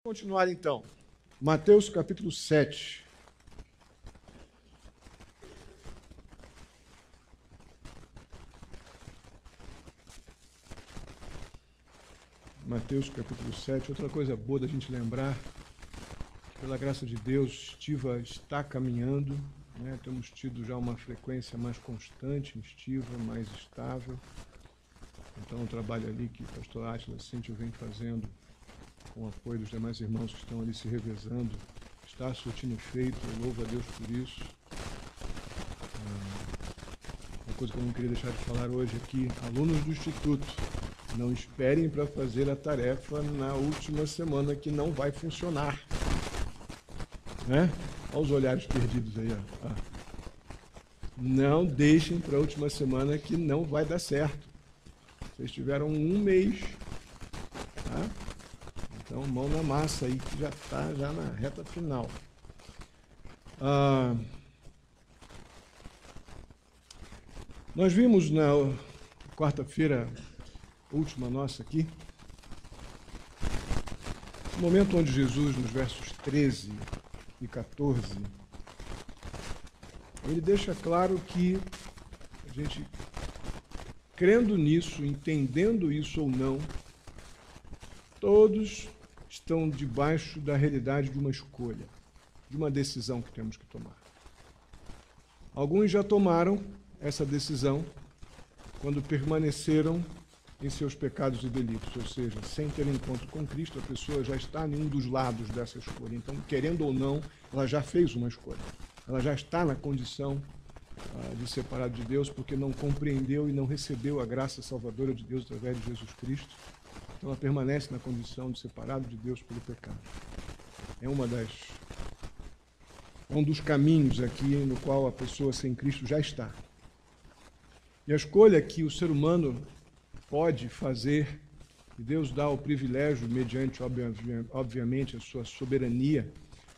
Continuar então. Mateus capítulo 7. Mateus capítulo 7. Outra coisa boa da gente lembrar, pela graça de Deus, Estiva está caminhando, né? Temos tido já uma frequência mais constante em Estiva, mais estável. Então o trabalho ali que o pastor Átila Cíntia vem fazendo, com o apoio dos demais irmãos que estão ali se revezando, está surtindo efeito, eu louvo a Deus por isso. Uma coisa que eu não queria deixar de falar hoje aqui, alunos do Instituto, não esperem para fazer a tarefa na última semana que não vai funcionar. Né? Olha os olhares perdidos aí. Ó. Não deixem para a última semana que não vai dar certo. Vocês tiveram um mês, tá? Então, mão na massa aí, que já está já na reta final. Nós vimos na quarta-feira, última nossa aqui, o momento onde Jesus, nos versos 13 e 14, ele deixa claro que a gente, crendo nisso, entendendo isso ou não, todos estão debaixo da realidade de uma escolha, de uma decisão que temos que tomar. Alguns já tomaram essa decisão quando permaneceram em seus pecados e delitos, ou seja, sem ter encontro com Cristo, a pessoa já está em um dos lados dessa escolha. Então, querendo ou não, ela já fez uma escolha. Ela já está na condição de separado de Deus, porque não compreendeu e não recebeu a graça salvadora de Deus através de Jesus Cristo. Então, ela permanece na condição de separado de Deus pelo pecado. É um dos caminhos aqui no qual a pessoa sem Cristo já está. E a escolha que o ser humano pode fazer, e Deus dá o privilégio, mediante, obviamente, a sua soberania,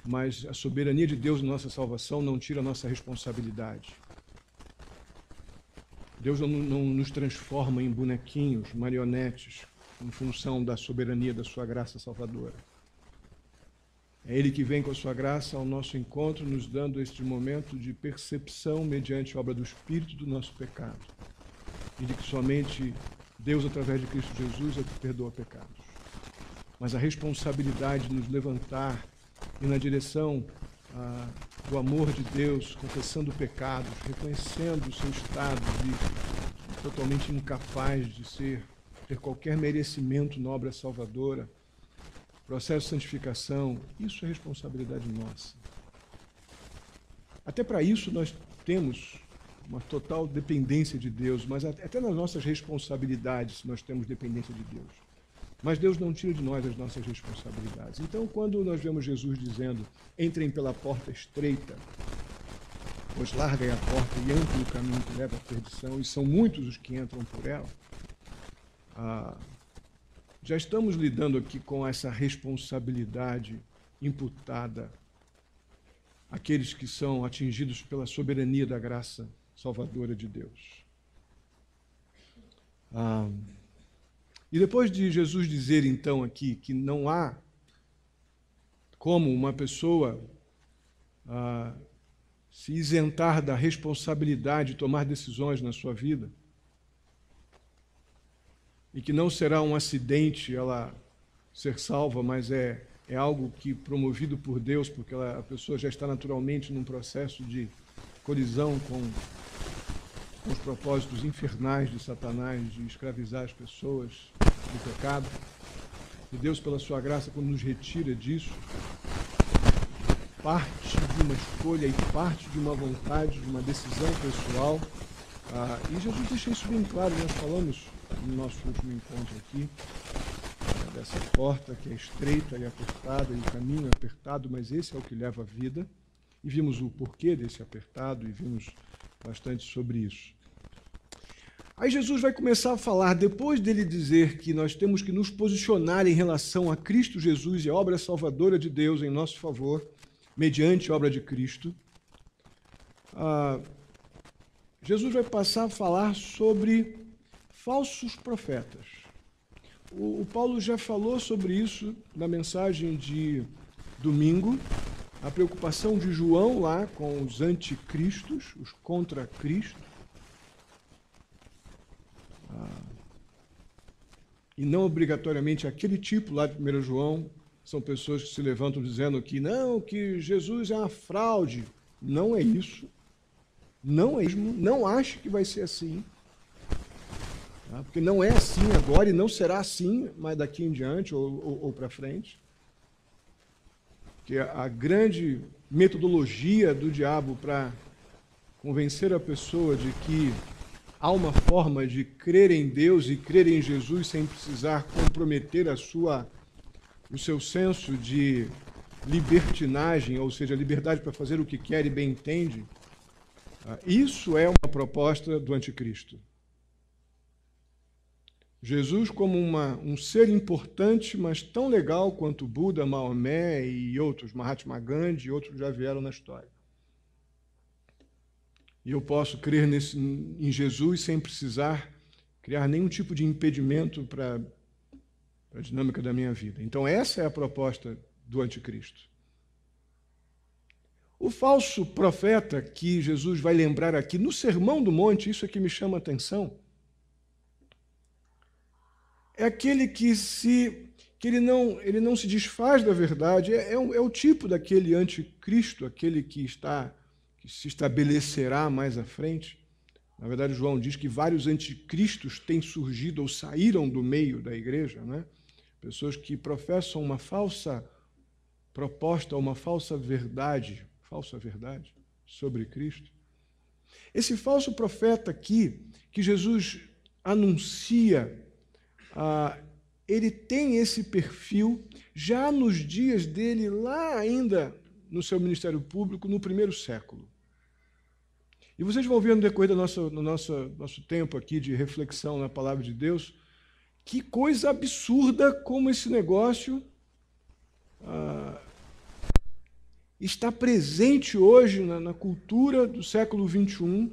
mas a soberania de Deus na nossa salvação não tira a nossa responsabilidade. Deus não nos transforma em bonequinhos, marionetes, em função da soberania da sua graça salvadora. É Ele que vem com a sua graça ao nosso encontro, nos dando este momento de percepção mediante a obra do Espírito do nosso pecado. E de que somente Deus, através de Cristo Jesus, é que perdoa pecados. Mas a responsabilidade de nos levantar e na direção do amor de Deus, confessando pecados, reconhecendo o seu estado de totalmente incapaz de ter qualquer merecimento na obra salvadora, processo de santificação, isso é responsabilidade nossa. Até para isso nós temos uma total dependência de Deus, mas até nas nossas responsabilidades nós temos dependência de Deus. Mas Deus não tira de nós as nossas responsabilidades. Então, quando nós vemos Jesus dizendo, entrem pela porta estreita, pois larga é a porta e amplo o caminho que leva à perdição, e são muitos os que entram por ela, já estamos lidando aqui com essa responsabilidade imputada àqueles que são atingidos pela soberania da graça salvadora de Deus. E depois de Jesus dizer, então, aqui que não há como uma pessoa se isentar da responsabilidade de tomar decisões na sua vida, e que não será um acidente ela ser salva, mas é algo que promovido por Deus, porque a pessoa já está naturalmente num processo de colisão com os propósitos infernais de Satanás, de escravizar as pessoas do pecado. E Deus, pela sua graça, quando nos retira disso, parte de uma escolha e parte de uma vontade, de uma decisão pessoal. E Jesus deixa isso bem claro, nós falamos no nosso último encontro aqui, dessa porta que é estreita e apertada, e o caminho é apertado, mas esse é o que leva à vida. E vimos o porquê desse apertado e vimos bastante sobre isso. Aí Jesus vai começar a falar, depois dele dizer que nós temos que nos posicionar em relação a Cristo Jesus e a obra salvadora de Deus em nosso favor, mediante a obra de Cristo, Jesus vai passar a falar sobre falsos profetas. O Paulo já falou sobre isso na mensagem de domingo, a preocupação de João lá com os anticristos, os contra Cristo. E não obrigatoriamente aquele tipo lá de 1 João, são pessoas que se levantam dizendo que não, que Jesus é uma fraude. Não é isso. Não é isso. Não ache que vai ser assim. Tá? Porque não é assim agora e não será assim mais daqui em diante ou para frente. Porque a grande metodologia do diabo para convencer a pessoa de que há uma forma de crer em Deus e crer em Jesus sem precisar comprometer o seu senso de libertinagem, ou seja, liberdade para fazer o que quer e bem entende, isso é uma proposta do anticristo. Jesus como um ser importante, mas tão legal quanto Buda, Maomé e outros, Mahatma Gandhi e outros já vieram na história. E eu posso crer em Jesus sem precisar criar nenhum tipo de impedimento para a dinâmica da minha vida. Então essa é a proposta do anticristo. O falso profeta que Jesus vai lembrar aqui no Sermão do Monte, isso é que me chama a atenção, é aquele que ele não se desfaz da verdade, é o tipo daquele anticristo, aquele que se estabelecerá mais à frente. Na verdade, João diz que vários anticristos têm surgido ou saíram do meio da igreja, né? Pessoas que professam uma falsa proposta, uma falsa verdade sobre Cristo. Esse falso profeta aqui, que Jesus anuncia, ele tem esse perfil já nos dias dele, lá ainda no seu ministério público, no primeiro século. E vocês vão ver no decorrer do nosso tempo aqui de reflexão na palavra de Deus, que coisa absurda como esse negócio está presente hoje na cultura do século XXI,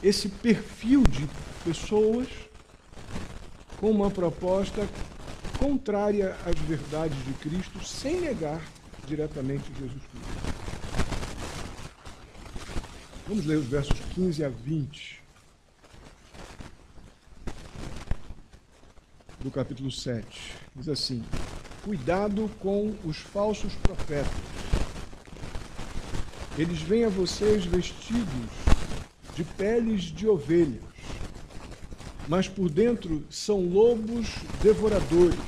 esse perfil de pessoas com uma proposta contrária às verdades de Cristo, sem negar diretamente Jesus Cristo. Vamos ler os versos 15 a 20 do capítulo 7. Diz assim: cuidado com os falsos profetas. Eles vêm a vocês vestidos de peles de ovelhas, mas por dentro são lobos devoradores.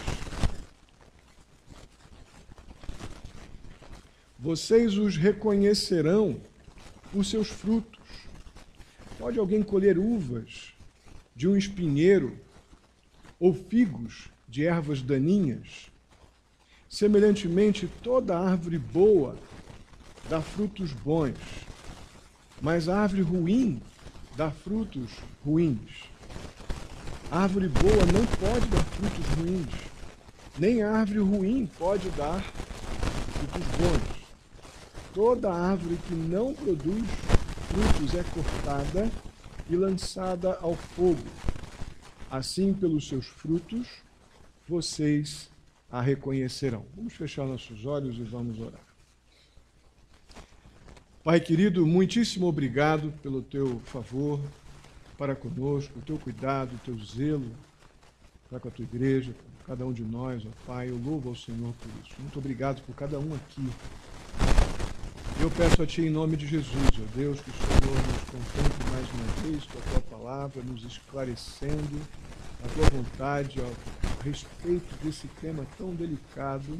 Vocês os reconhecerão por seus frutos. Pode alguém colher uvas de um espinheiro ou figos de ervas daninhas? Semelhantemente, toda árvore boa dá frutos bons, mas a árvore ruim dá frutos ruins. A árvore boa não pode dar frutos ruins, nem a árvore ruim pode dar frutos bons. Toda árvore que não produz frutos é cortada e lançada ao fogo. Assim, pelos seus frutos, vocês a reconhecerão. Vamos fechar nossos olhos e vamos orar. Pai querido, muitíssimo obrigado pelo teu favor para conosco, o teu cuidado, o teu zelo para com a tua igreja, por cada um de nós, ó Pai. Eu louvo ao Senhor por isso. Muito obrigado por cada um aqui. Eu peço a Ti em nome de Jesus, ó Deus, que o Senhor nos contemple mais uma vez com a Tua palavra, nos esclarecendo a Tua vontade a respeito desse tema tão delicado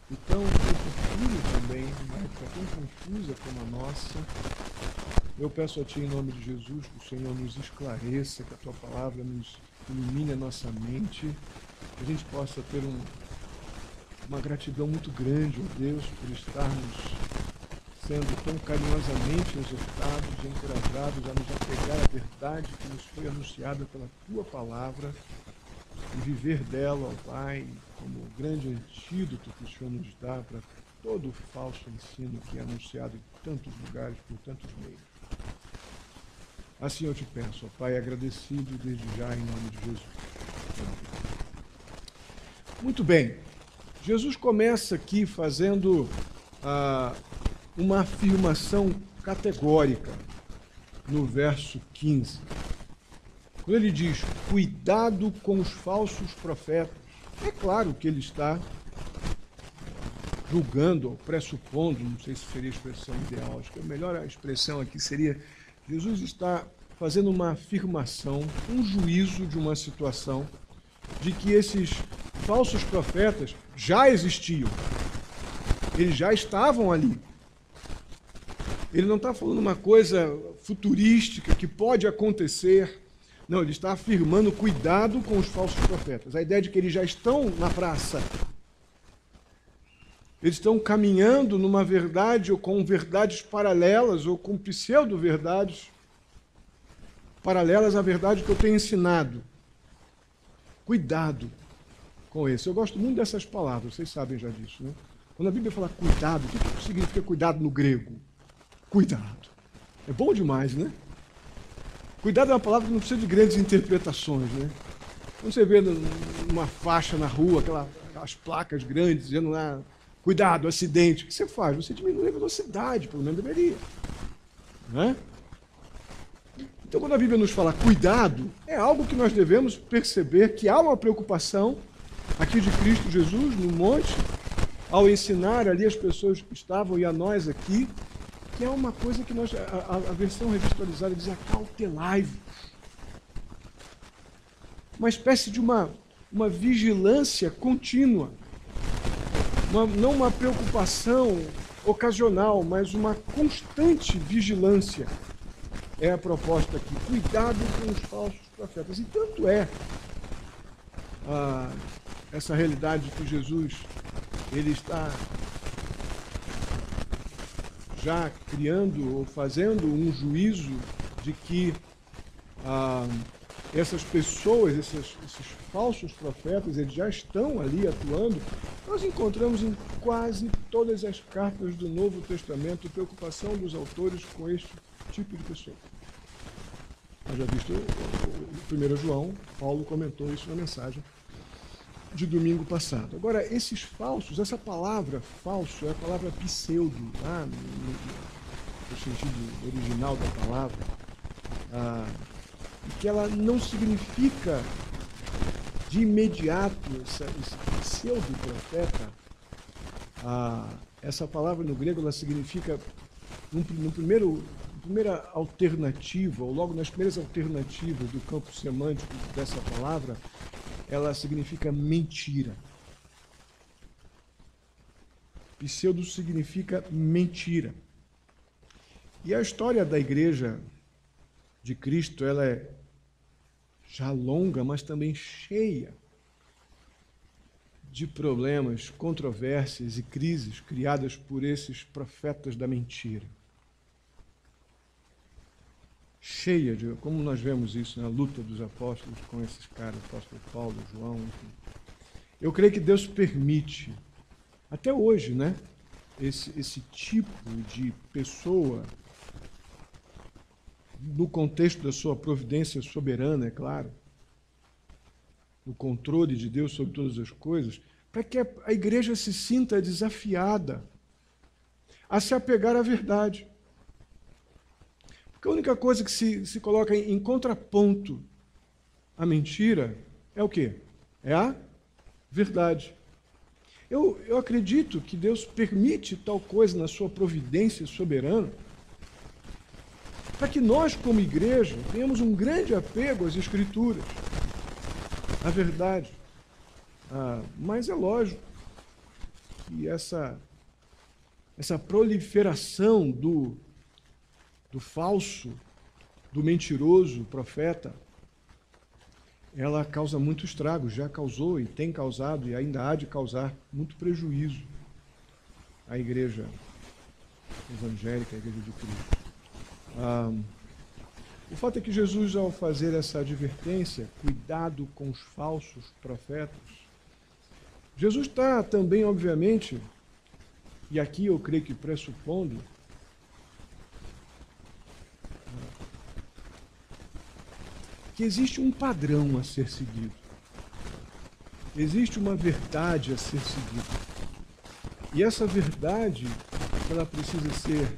e tão oportuno também, uma época tão confusa como a nossa. Eu peço a Ti em nome de Jesus que o Senhor nos esclareça, que a Tua palavra nos ilumine a nossa mente, que a gente possa ter uma gratidão muito grande, ó Deus, por estarmos sendo tão carinhosamente exortados e encorajados a nos apegar à verdade que nos foi anunciada pela Tua palavra e viver dela, ó Pai, como o grande antídoto que o Senhor nos dá para todo o falso ensino que é anunciado em tantos lugares, por tantos meios. Assim eu te peço, ó Pai, agradecido desde já em nome de Jesus. Muito bem. Jesus começa aqui fazendo uma afirmação categórica no verso 15. Quando ele diz, cuidado com os falsos profetas, é claro que ele está julgando, ou pressupondo, não sei se seria a expressão ideal, acho que a melhor expressão aqui seria, Jesus está fazendo uma afirmação, um juízo de uma situação, de que esses falsos profetas já existiam, eles já estavam ali. Ele não está falando uma coisa futurística que pode acontecer. Não, ele está afirmando cuidado com os falsos profetas. A ideia de que eles já estão na praça. Eles estão caminhando numa verdade ou com verdades paralelas ou com pseudo-verdades paralelas à verdade que eu tenho ensinado. Cuidado com isso. Eu gosto muito dessas palavras, vocês sabem já disso, né? Quando a Bíblia fala cuidado, o que significa cuidado no grego? Cuidado. É bom demais, né? Cuidado é uma palavra que não precisa de grandes interpretações, né? Quando você vê uma faixa na rua, aquelas placas grandes dizendo lá, cuidado, acidente, o que você faz? Você diminui a velocidade, pelo menos deveria. Né? Então, quando a Bíblia nos fala cuidado, é algo que nós devemos perceber que há uma preocupação aqui de Cristo Jesus no monte, ao ensinar ali as pessoas que estavam e a nós aqui, que é uma coisa que a versão revisualizada diz acautelai-vos. Uma espécie de uma vigilância contínua. Não uma preocupação ocasional, mas uma constante vigilância. É a proposta aqui. Cuidado com os falsos profetas. E tanto é essa realidade que Jesus ele está já criando ou fazendo um juízo de que essas pessoas, esses falsos profetas, eles já estão ali atuando. Nós encontramos em quase todas as cartas do Novo Testamento preocupação dos autores com este tipo de pessoa. Nós já visto o 1 João, Paulo comentou isso na mensagem de domingo passado. Agora, esses falsos, essa palavra falso é a palavra pseudo, tá? No sentido original da palavra, que ela não significa de imediato esse pseudo-profeta. Essa palavra no grego ela significa, no primeira alternativa, ou logo nas primeiras alternativas do campo semântico dessa palavra, ela significa mentira. Pseudo significa mentira. E a história da Igreja de Cristo, ela é já longa, mas também cheia de problemas, controvérsias e crises criadas por esses profetas da mentira. Cheia de, como nós vemos isso na luta dos apóstolos com esses caras, apóstolo Paulo, João, enfim. Eu creio que Deus permite, até hoje, né, esse tipo de pessoa, no contexto da sua providência soberana, é claro, no controle de Deus sobre todas as coisas, para que a igreja se sinta desafiada a se apegar à verdade. Porque a única coisa que se coloca em contraponto à mentira é o quê? É a verdade. Eu acredito que Deus permite tal coisa na sua providência soberana para que nós, como igreja, tenhamos um grande apego às Escrituras, à verdade. Mas é lógico que essa proliferação do falso, do mentiroso profeta, ela causa muito estrago, já causou e tem causado e ainda há de causar muito prejuízo à igreja evangélica, à igreja de Cristo. O fato é que Jesus, ao fazer essa advertência, cuidado com os falsos profetas, Jesus está também, obviamente, e aqui eu creio que pressupondo, que existe um padrão a ser seguido. existe uma verdade a ser seguida. E essa verdade, ela precisa ser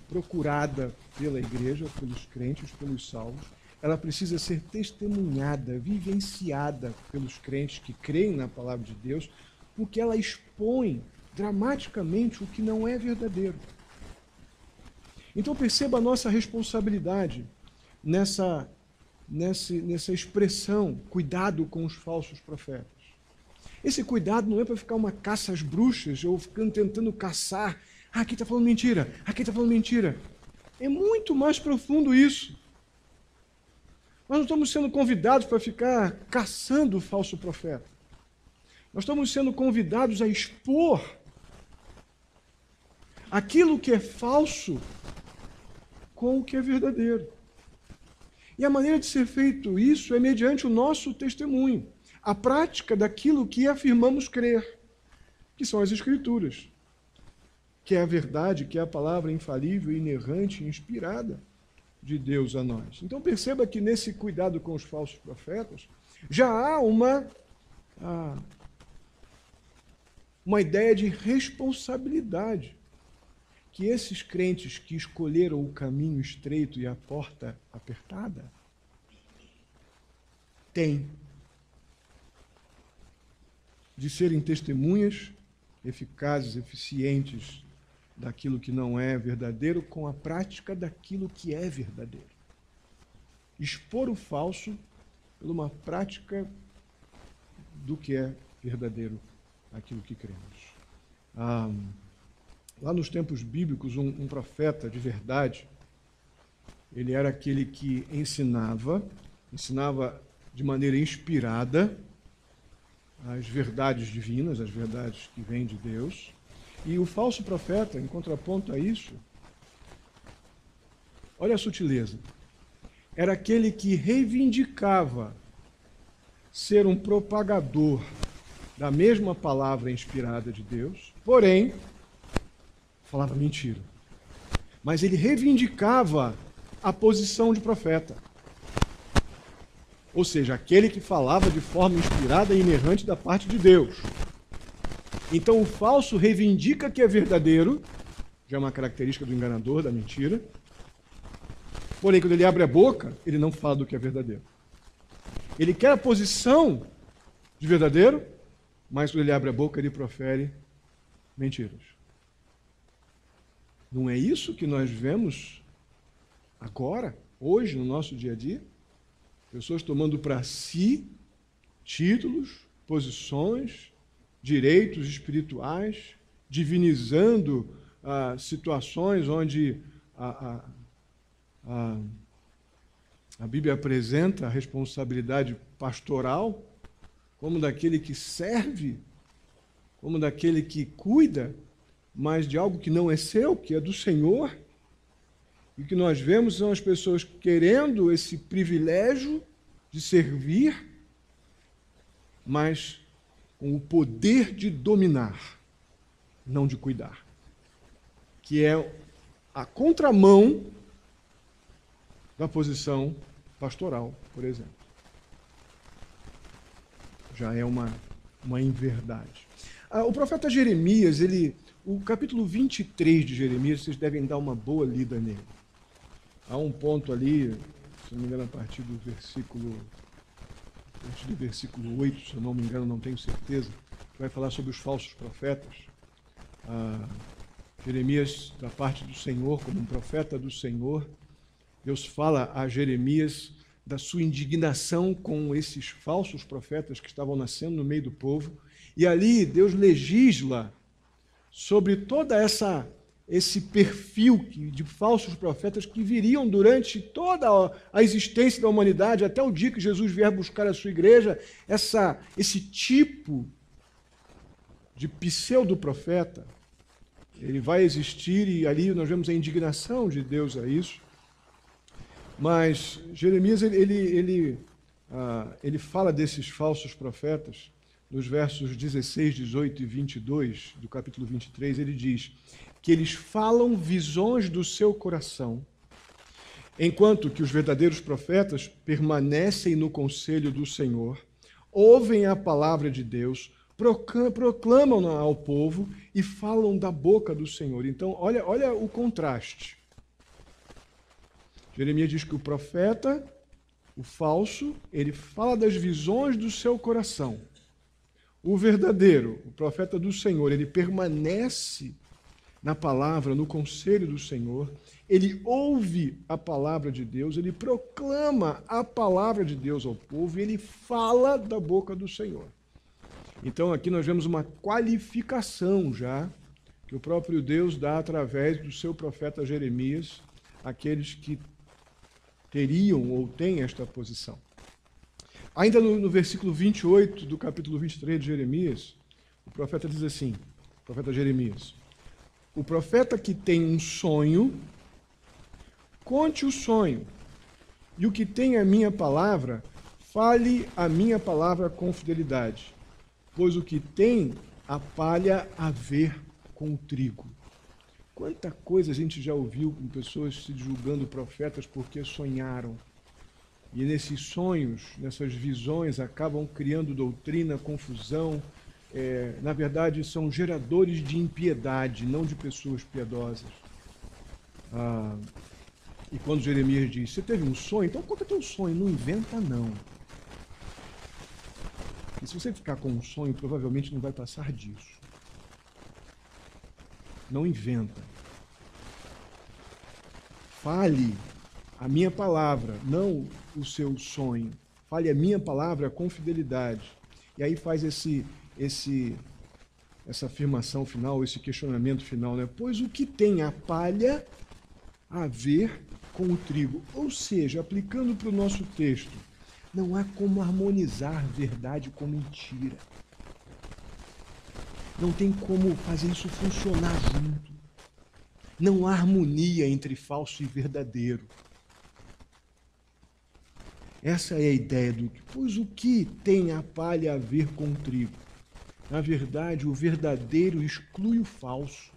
procurada pela igreja, pelos crentes, pelos salvos. Ela precisa ser testemunhada, vivenciada pelos crentes que creem na palavra de Deus, porque ela expõe dramaticamente o que não é verdadeiro. Então perceba a nossa responsabilidade nessa expressão, cuidado com os falsos profetas. Esse cuidado não é para ficar uma caça às bruxas, ou ficando tentando caçar. Aqui está falando mentira, aqui está falando mentira. É muito mais profundo isso. Nós não estamos sendo convidados para ficar caçando o falso profeta. Nós estamos sendo convidados a expor aquilo que é falso com o que é verdadeiro. E a maneira de ser feito isso é mediante o nosso testemunho, a prática daquilo que afirmamos crer, que são as Escrituras, que é a verdade, que é a palavra infalível, inerrante, inspirada de Deus a nós. Então perceba que nesse cuidado com os falsos profetas, já há uma ideia de responsabilidade que esses crentes que escolheram o caminho estreito e a porta apertada têm de serem testemunhas eficazes, eficientes daquilo que não é verdadeiro com a prática daquilo que é verdadeiro. Expor o falso por uma prática do que é verdadeiro, aquilo que cremos. Lá nos tempos bíblicos, um profeta de verdade, ele era aquele que ensinava de maneira inspirada as verdades divinas, as verdades que vêm de Deus. E o falso profeta, em contraponto a isso, olha a sutileza, era aquele que reivindicava ser um propagador da mesma palavra inspirada de Deus, porém, falava mentira. Mas ele reivindicava a posição de profeta. Ou seja, aquele que falava de forma inspirada e inerrante da parte de Deus. Então o falso reivindica que é verdadeiro, já é uma característica do enganador, da mentira. Porém, quando ele abre a boca, ele não fala do que é verdadeiro. Ele quer a posição de verdadeiro, mas quando ele abre a boca, ele profere mentiras. Não é isso que nós vemos agora, hoje, no nosso dia a dia? Pessoas tomando para si títulos, posições, direitos espirituais, divinizando situações onde a Bíblia apresenta a responsabilidade pastoral como daquele que serve, como daquele que cuida, mas de algo que não é seu, que é do Senhor. E o que nós vemos são as pessoas querendo esse privilégio de servir, mas com o poder de dominar, não de cuidar, que é a contramão da posição pastoral, por exemplo. Já é uma inverdade. O profeta Jeremias, o capítulo 23 de Jeremias, vocês devem dar uma boa lida nele. Há um ponto ali, se não me engano, a partir do versículo 8, se eu não me engano, não tenho certeza, que vai falar sobre os falsos profetas. Jeremias, da parte do Senhor, como um profeta do Senhor, Deus fala a Jeremias da sua indignação com esses falsos profetas que estavam nascendo no meio do povo, e ali Deus legisla sobre toda esse perfil de falsos profetas que viriam durante toda a existência da humanidade, até o dia que Jesus vier buscar a sua igreja, esse tipo de pseudo-profeta, ele vai existir, e ali nós vemos a indignação de Deus a isso. Mas Jeremias, ele fala desses falsos profetas, nos versos 16, 18 e 22 do capítulo 23, ele diz que eles falam visões do seu coração, enquanto que os verdadeiros profetas permanecem no conselho do Senhor, ouvem a palavra de Deus, proclamam ao povo e falam da boca do Senhor. Então, olha o contraste. Jeremias diz que o profeta, o falso, ele fala das visões do seu coração. O verdadeiro, o profeta do Senhor, ele permanece na palavra, no conselho do Senhor, ele ouve a palavra de Deus, ele proclama a palavra de Deus ao povo e ele fala da boca do Senhor. Então aqui nós vemos uma qualificação já que o próprio Deus dá através do seu profeta Jeremias àqueles que teriam ou têm esta posição. Ainda no versículo 28 do capítulo 23 de Jeremias, o profeta diz assim, o profeta Jeremias: o profeta que tem um sonho, conte o sonho, e o que tem a minha palavra, fale a minha palavra com fidelidade, pois o que tem a palha a ver com o trigo. Quanta coisa a gente já ouviu com pessoas se julgando profetas porque sonharam. E nesses sonhos, nessas visões, acabam criando doutrina, confusão. Na verdade, são geradores de impiedade, não de pessoas piedosas. E quando Jeremias diz, você teve um sonho? Então conta teu sonho, não inventa não. E se você ficar com um sonho, provavelmente não vai passar disso. Não inventa. Fale a minha palavra, não o seu sonho. Fale a minha palavra com fidelidade. E aí faz essa afirmação final, esse questionamento final, né? Pois o que tem a palha a ver com o trigo? Ou seja, aplicando para o nosso texto, não há como harmonizar verdade com mentira. Não tem como fazer isso funcionar junto. Não há harmonia entre falso e verdadeiro. Essa é a ideia do que, pois o que tem a palha a ver com o trigo? Na verdade, o verdadeiro exclui o falso,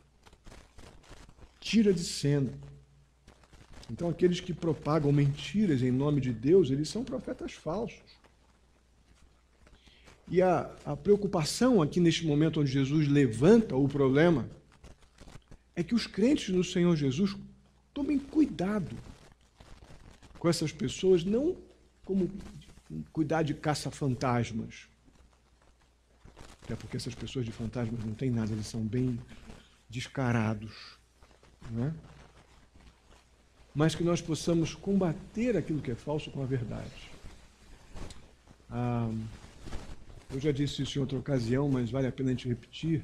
tira de cena. Então, aqueles que propagam mentiras em nome de Deus, eles são profetas falsos. E a preocupação aqui neste momento onde Jesus levanta o problema é que os crentes no Senhor Jesus tomem cuidado com essas pessoas, não como cuidar de caça-fantasmas. Até porque essas pessoas de fantasmas não têm nada, eles são bem descarados. Não é? Mas que nós possamos combater aquilo que é falso com a verdade. Eu já disse isso em outra ocasião, mas vale a pena a gente repetir.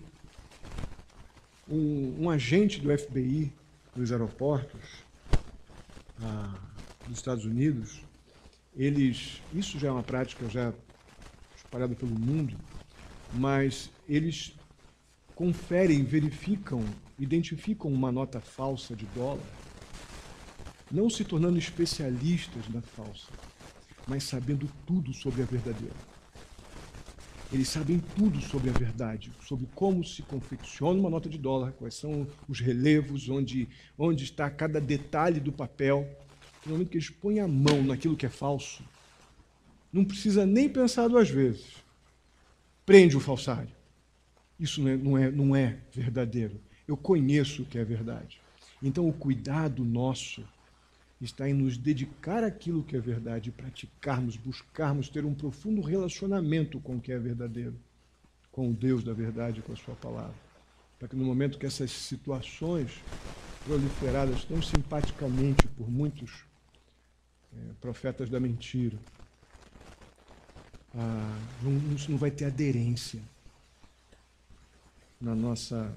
Um agente do FBI nos aeroportos dos Estados Unidos, isso já é uma prática já espalhada pelo mundo, mas eles conferem, verificam, identificam uma nota falsa de dólar, não se tornando especialistas na falsa, mas sabendo tudo sobre a verdadeira. Eles sabem tudo sobre a verdade, sobre como se confecciona uma nota de dólar, quais são os relevos, onde está cada detalhe do papel. No momento que eles põem a mão naquilo que é falso, não precisa nem pensar duas vezes. Prende o falsário. Isso não é verdadeiro. Eu conheço o que é verdade. Então, o cuidado nosso está em nos dedicar àquilo que é verdade, praticarmos, buscarmos ter um profundo relacionamento com o que é verdadeiro, com o Deus da verdade, com a sua palavra. Para que no momento que essas situações proliferadas tão simpaticamente por muitos profetas da mentira, isso não vai ter aderência na nossa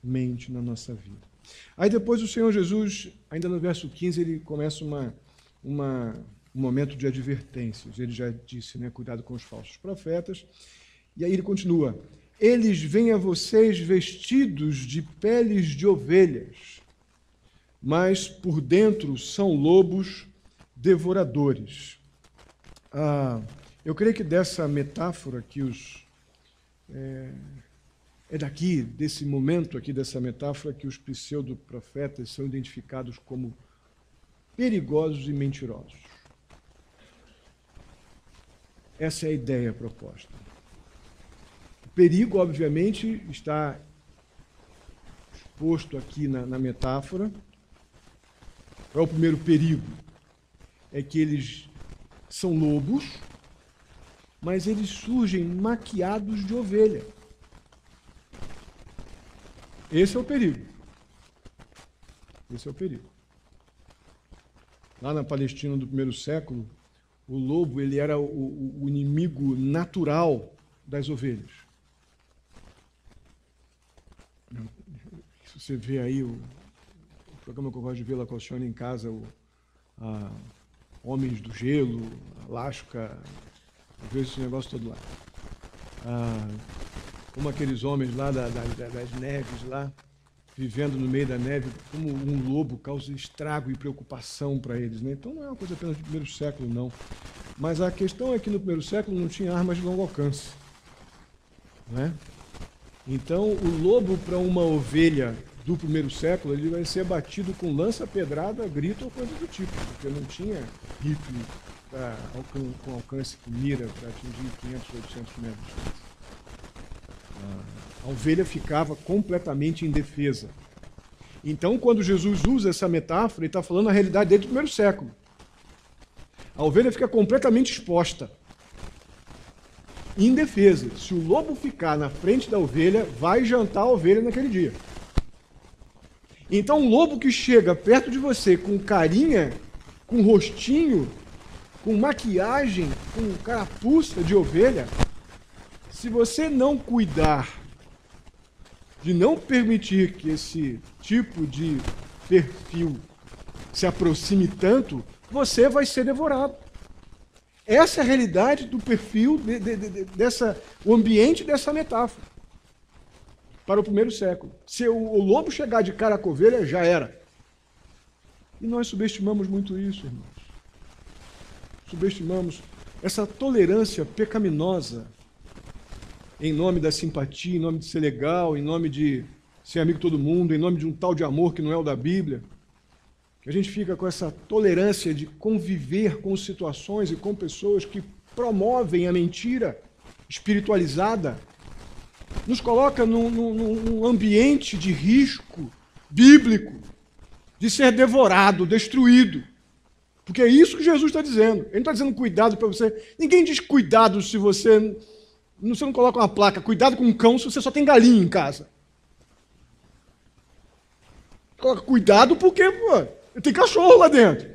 mente, na nossa vida. Aí depois o Senhor Jesus, ainda no verso 15, ele começa um momento de advertências. Ele já disse, né, cuidado com os falsos profetas. E aí ele continua, eles vêm a vocês vestidos de peles de ovelhas, mas por dentro são lobos devoradores. Eu creio que dessa metáfora que daqui, desse momento aqui, dessa metáfora, que os pseudo-profetas são identificados como perigosos e mentirosos. Essa é a ideia proposta. O perigo, obviamente, está exposto aqui na metáfora. Qual é o primeiro perigo? É que eles são lobos, mas eles surgem maquiados de ovelha. Esse é o perigo. Esse é o perigo. Lá na Palestina do primeiro século, o lobo ele era o inimigo natural das ovelhas. Se você vê aí o programa que eu gosto de ver lá com a Shona em casa, Homens do Gelo, Alaska, eu vejo esse negócio todo lá. Como aqueles homens lá das neves lá, vivendo no meio da neve, como um lobo causa estrago e preocupação para eles, né? Então não é uma coisa apenas do primeiro século, não. Mas a questão é que no primeiro século não tinha armas de longo alcance, né? Então o lobo para uma ovelha do primeiro século, ele vai ser batido com lança, pedrada, grito ou coisa do tipo, porque não tinha rifle com alcance com mira para atingir 500, 800 metros. A ovelha ficava completamente indefesa. Então, quando Jesus usa essa metáfora, ele está falando a realidade desde o primeiro século. A ovelha fica completamente exposta, indefesa. Se o lobo ficar na frente da ovelha, vai jantar a ovelha naquele dia. Então, um lobo que chega perto de você com carinha, com rostinho, com maquiagem, com carapuça de ovelha, se você não cuidar de não permitir que esse tipo de perfil se aproxime tanto, você vai ser devorado. Essa é a realidade do perfil, o ambiente dessa metáfora para o primeiro século. Se o lobo chegar de cara com a ovelha, já era. E nós subestimamos muito isso, irmãos. Subestimamos essa tolerância pecaminosa em nome da simpatia, em nome de ser legal, em nome de ser amigo de todo mundo, em nome de um tal de amor que não é o da Bíblia. Que a gente fica com essa tolerância de conviver com situações e com pessoas que promovem a mentira espiritualizada, nos coloca num ambiente de risco bíblico, de ser devorado, destruído. Porque é isso que Jesus está dizendo. Ele não está dizendo cuidado para você. Ninguém diz cuidado se você não coloca uma placa, cuidado com um cão se você só tem galinha em casa. Coloca cuidado porque tem cachorro lá dentro.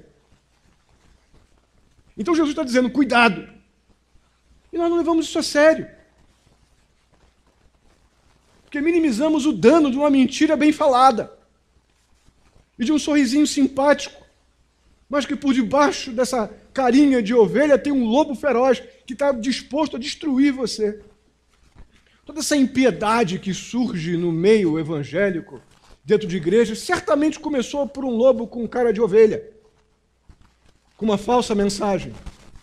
Então Jesus está dizendo cuidado. E nós não levamos isso a sério. Porque minimizamos o dano de uma mentira bem falada. E de um sorrisinho simpático. Mas que por debaixo dessa carinha de ovelha tem um lobo feroz que está disposto a destruir você. Toda essa impiedade que surge no meio evangélico, dentro de igreja, certamente começou por um lobo com cara de ovelha, com uma falsa mensagem,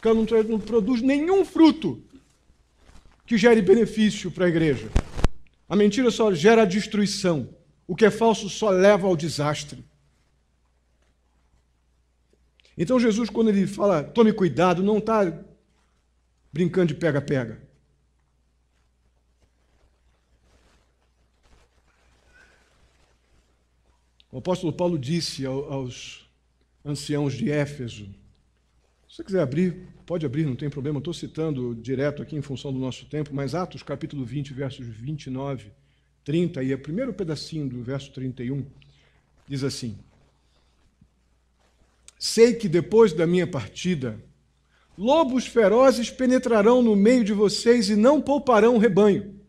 que ela não produz nenhum fruto que gere benefício para a igreja. A mentira só gera destruição. O que é falso só leva ao desastre. Então Jesus, quando ele fala, tome cuidado, não está brincando de pega-pega. O apóstolo Paulo disse aos anciãos de Éfeso, se você quiser abrir, pode abrir, não tem problema, estou citando direto aqui em função do nosso tempo, mas Atos capítulo 20, versos 29, 30, e o primeiro pedacinho do verso 31, diz assim: sei que depois da minha partida, lobos ferozes penetrarão no meio de vocês e não pouparão o rebanho.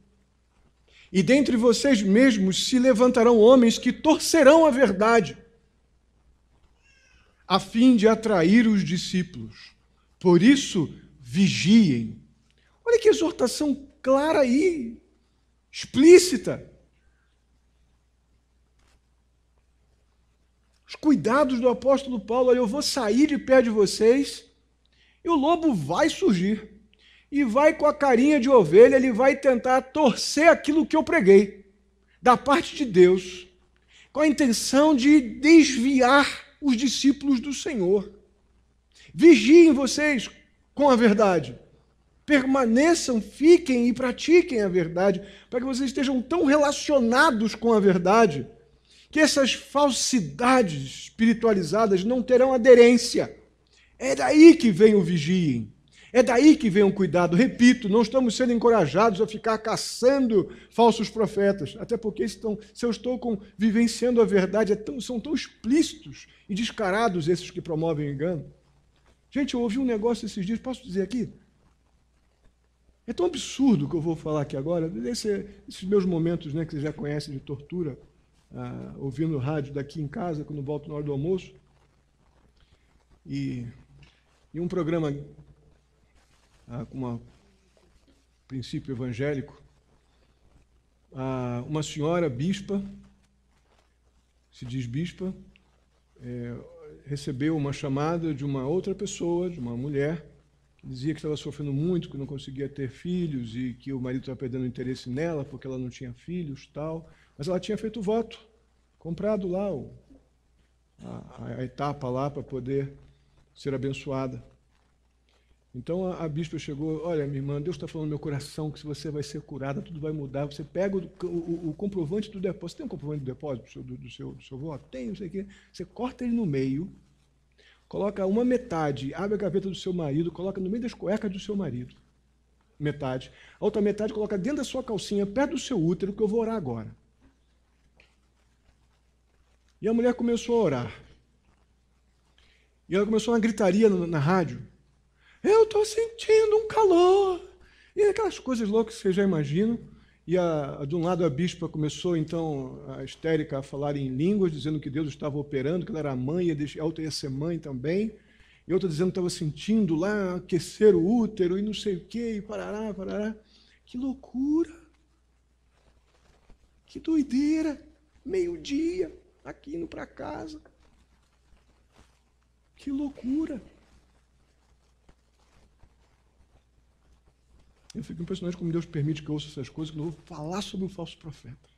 E dentre vocês mesmos se levantarão homens que torcerão a verdade, a fim de atrair os discípulos. Por isso, vigiem. Olha que exortação clara aí, explícita. Os cuidados do apóstolo Paulo, olha, eu vou sair de perto de vocês e o lobo vai surgir. E vai com a carinha de ovelha, ele vai tentar torcer aquilo que eu preguei, da parte de Deus, com a intenção de desviar os discípulos do Senhor. Vigiem vocês com a verdade. Permaneçam, fiquem e pratiquem a verdade, para que vocês estejam tão relacionados com a verdade que essas falsidades espiritualizadas não terão aderência. É daí que vem o vigiem. É daí que vem o cuidado. Repito, não estamos sendo encorajados a ficar caçando falsos profetas, até porque se eu estou vivenciando a verdade, são tão explícitos e descarados esses que promovem o engano. Gente, eu ouvi um negócio esses dias, posso dizer aqui? É tão absurdo o que eu vou falar aqui agora, esses meus momentos, né, que vocês já conhecem de tortura, ouvindo rádio daqui em casa, quando volto na hora do almoço, e um programa com um princípio evangélico, uma senhora bispa, se diz bispa, recebeu uma chamada de uma outra pessoa, de uma mulher, que dizia que estava sofrendo muito, que não conseguia ter filhos e que o marido estava perdendo interesse nela porque ela não tinha filhos, tal. Mas ela tinha feito voto, comprado lá a etapa lá para poder ser abençoada. Então a bispa chegou, olha, minha irmã, Deus está falando no meu coração que se você vai ser curada, tudo vai mudar. Você pega o comprovante do depósito. Você tem um comprovante do depósito do seu voto? Tem, não sei o quê. Você corta ele no meio, coloca uma metade, abre a gaveta do seu marido, coloca no meio das cuecas do seu marido. Metade. A outra metade coloca dentro da sua calcinha, perto do seu útero, que eu vou orar agora. E a mulher começou a orar. E ela começou uma gritaria na rádio. Eu estou sentindo um calor. E aquelas coisas loucas que vocês já imaginam. E de um lado a bispa começou, então, a histérica a falar em línguas, dizendo que Deus estava operando, que ela era mãe, e a outra ia ser mãe também. E outra dizendo que estava sentindo lá aquecer o útero e não sei o quê, e parará, parará. Que loucura! Que doideira! Meio-dia, aqui indo para casa. Que loucura! Eu fico impressionado como Deus permite que eu ouça essas coisas, que eu vou falar sobre o falso profeta.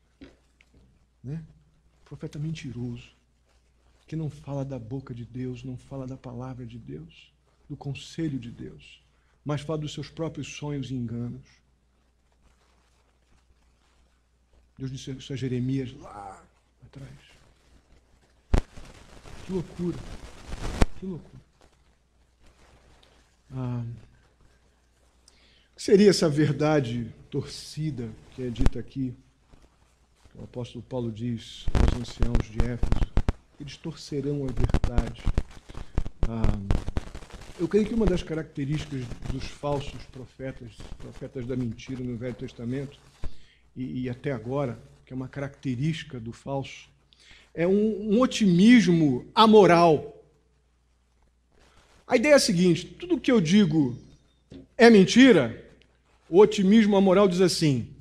Né? O profeta mentiroso, que não fala da boca de Deus, não fala da palavra de Deus, do conselho de Deus, mas fala dos seus próprios sonhos e enganos. Deus disse isso a Jeremias lá atrás. Que loucura, que loucura. O que seria essa verdade torcida que é dita aqui? O apóstolo Paulo diz aos anciãos de Éfeso, eles torcerão a verdade. Eu creio que uma das características dos falsos profetas da mentira no Velho Testamento, e até agora, que é uma característica do falso, é um otimismo amoral. A ideia é a seguinte, tudo que eu digo é mentira, o otimismo amoral diz assim,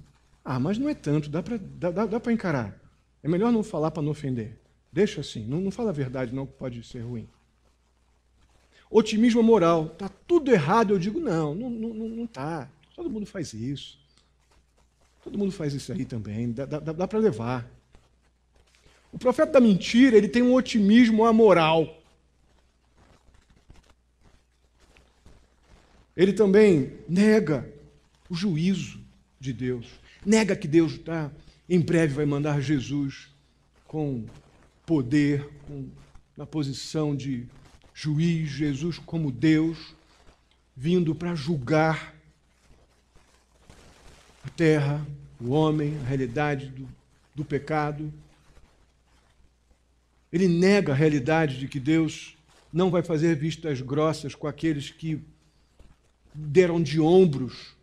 mas não é tanto, dá para encarar. É melhor não falar para não ofender. Deixa assim, não fala a verdade não, que pode ser ruim. Otimismo moral, está tudo errado, eu digo, não está. Todo mundo faz isso. Todo mundo faz isso aí também, dá para levar. O profeta da mentira, ele tem um otimismo amoral. Ele também nega o juízo de Deus. Nega que Deus em breve vai mandar Jesus com poder, na posição de juiz, Jesus como Deus, vindo para julgar a terra, o homem, a realidade do pecado. Ele nega a realidade de que Deus não vai fazer vistas grossas com aqueles que deram de ombros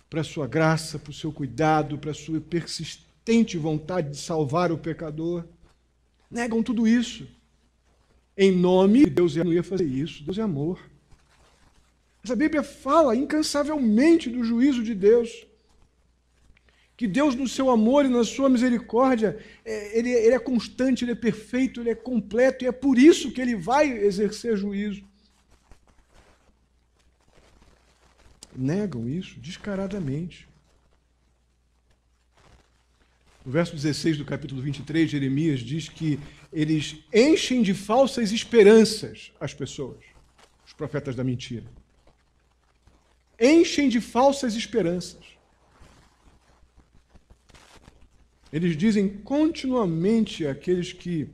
para a sua graça, para o seu cuidado, para a sua persistente vontade de salvar o pecador. Negam tudo isso. Em nome de Deus, não ia fazer isso. Deus é amor. Mas a Bíblia fala incansavelmente do juízo de Deus. Que Deus, no seu amor e na sua misericórdia, ele é constante, ele é perfeito, ele é completo, e é por isso que ele vai exercer juízo. Negam isso descaradamente. No verso 16 do capítulo 23, Jeremias diz que eles enchem de falsas esperanças as pessoas, os profetas da mentira. enchem de falsas esperanças. Eles dizem continuamente àqueles que...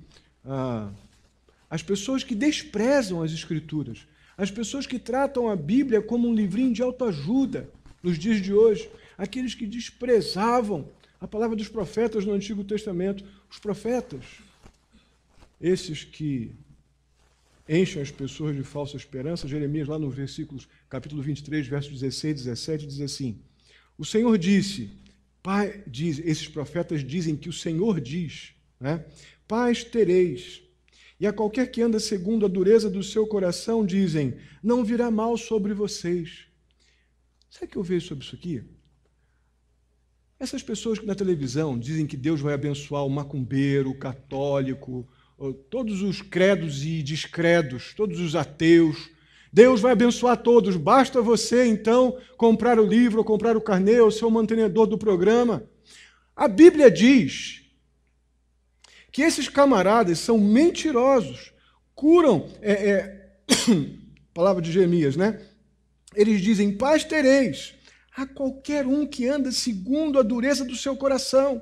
as pessoas que desprezam as Escrituras, as pessoas que tratam a Bíblia como um livrinho de autoajuda nos dias de hoje, aqueles que desprezavam a palavra dos profetas no Antigo Testamento, os profetas, esses que enchem as pessoas de falsa esperança. Jeremias, lá no capítulo 23, versos 16 e 17, diz assim: o Senhor disse, esses profetas dizem que o Senhor diz, né? Paz tereis. E a qualquer que anda segundo a dureza do seu coração, dizem, não virá mal sobre vocês. Sabe o que eu vejo sobre isso aqui? Essas pessoas que na televisão dizem que Deus vai abençoar o macumbeiro, o católico, todos os credos e descredos, todos os ateus, Deus vai abençoar todos, basta você, então, comprar o livro, ou comprar o carnê, ou ser o mantenedor do programa. A Bíblia diz que esses camaradas são mentirosos, curam, palavra de Jeremias, né? Eles dizem, paz tereis a qualquer um que anda segundo a dureza do seu coração.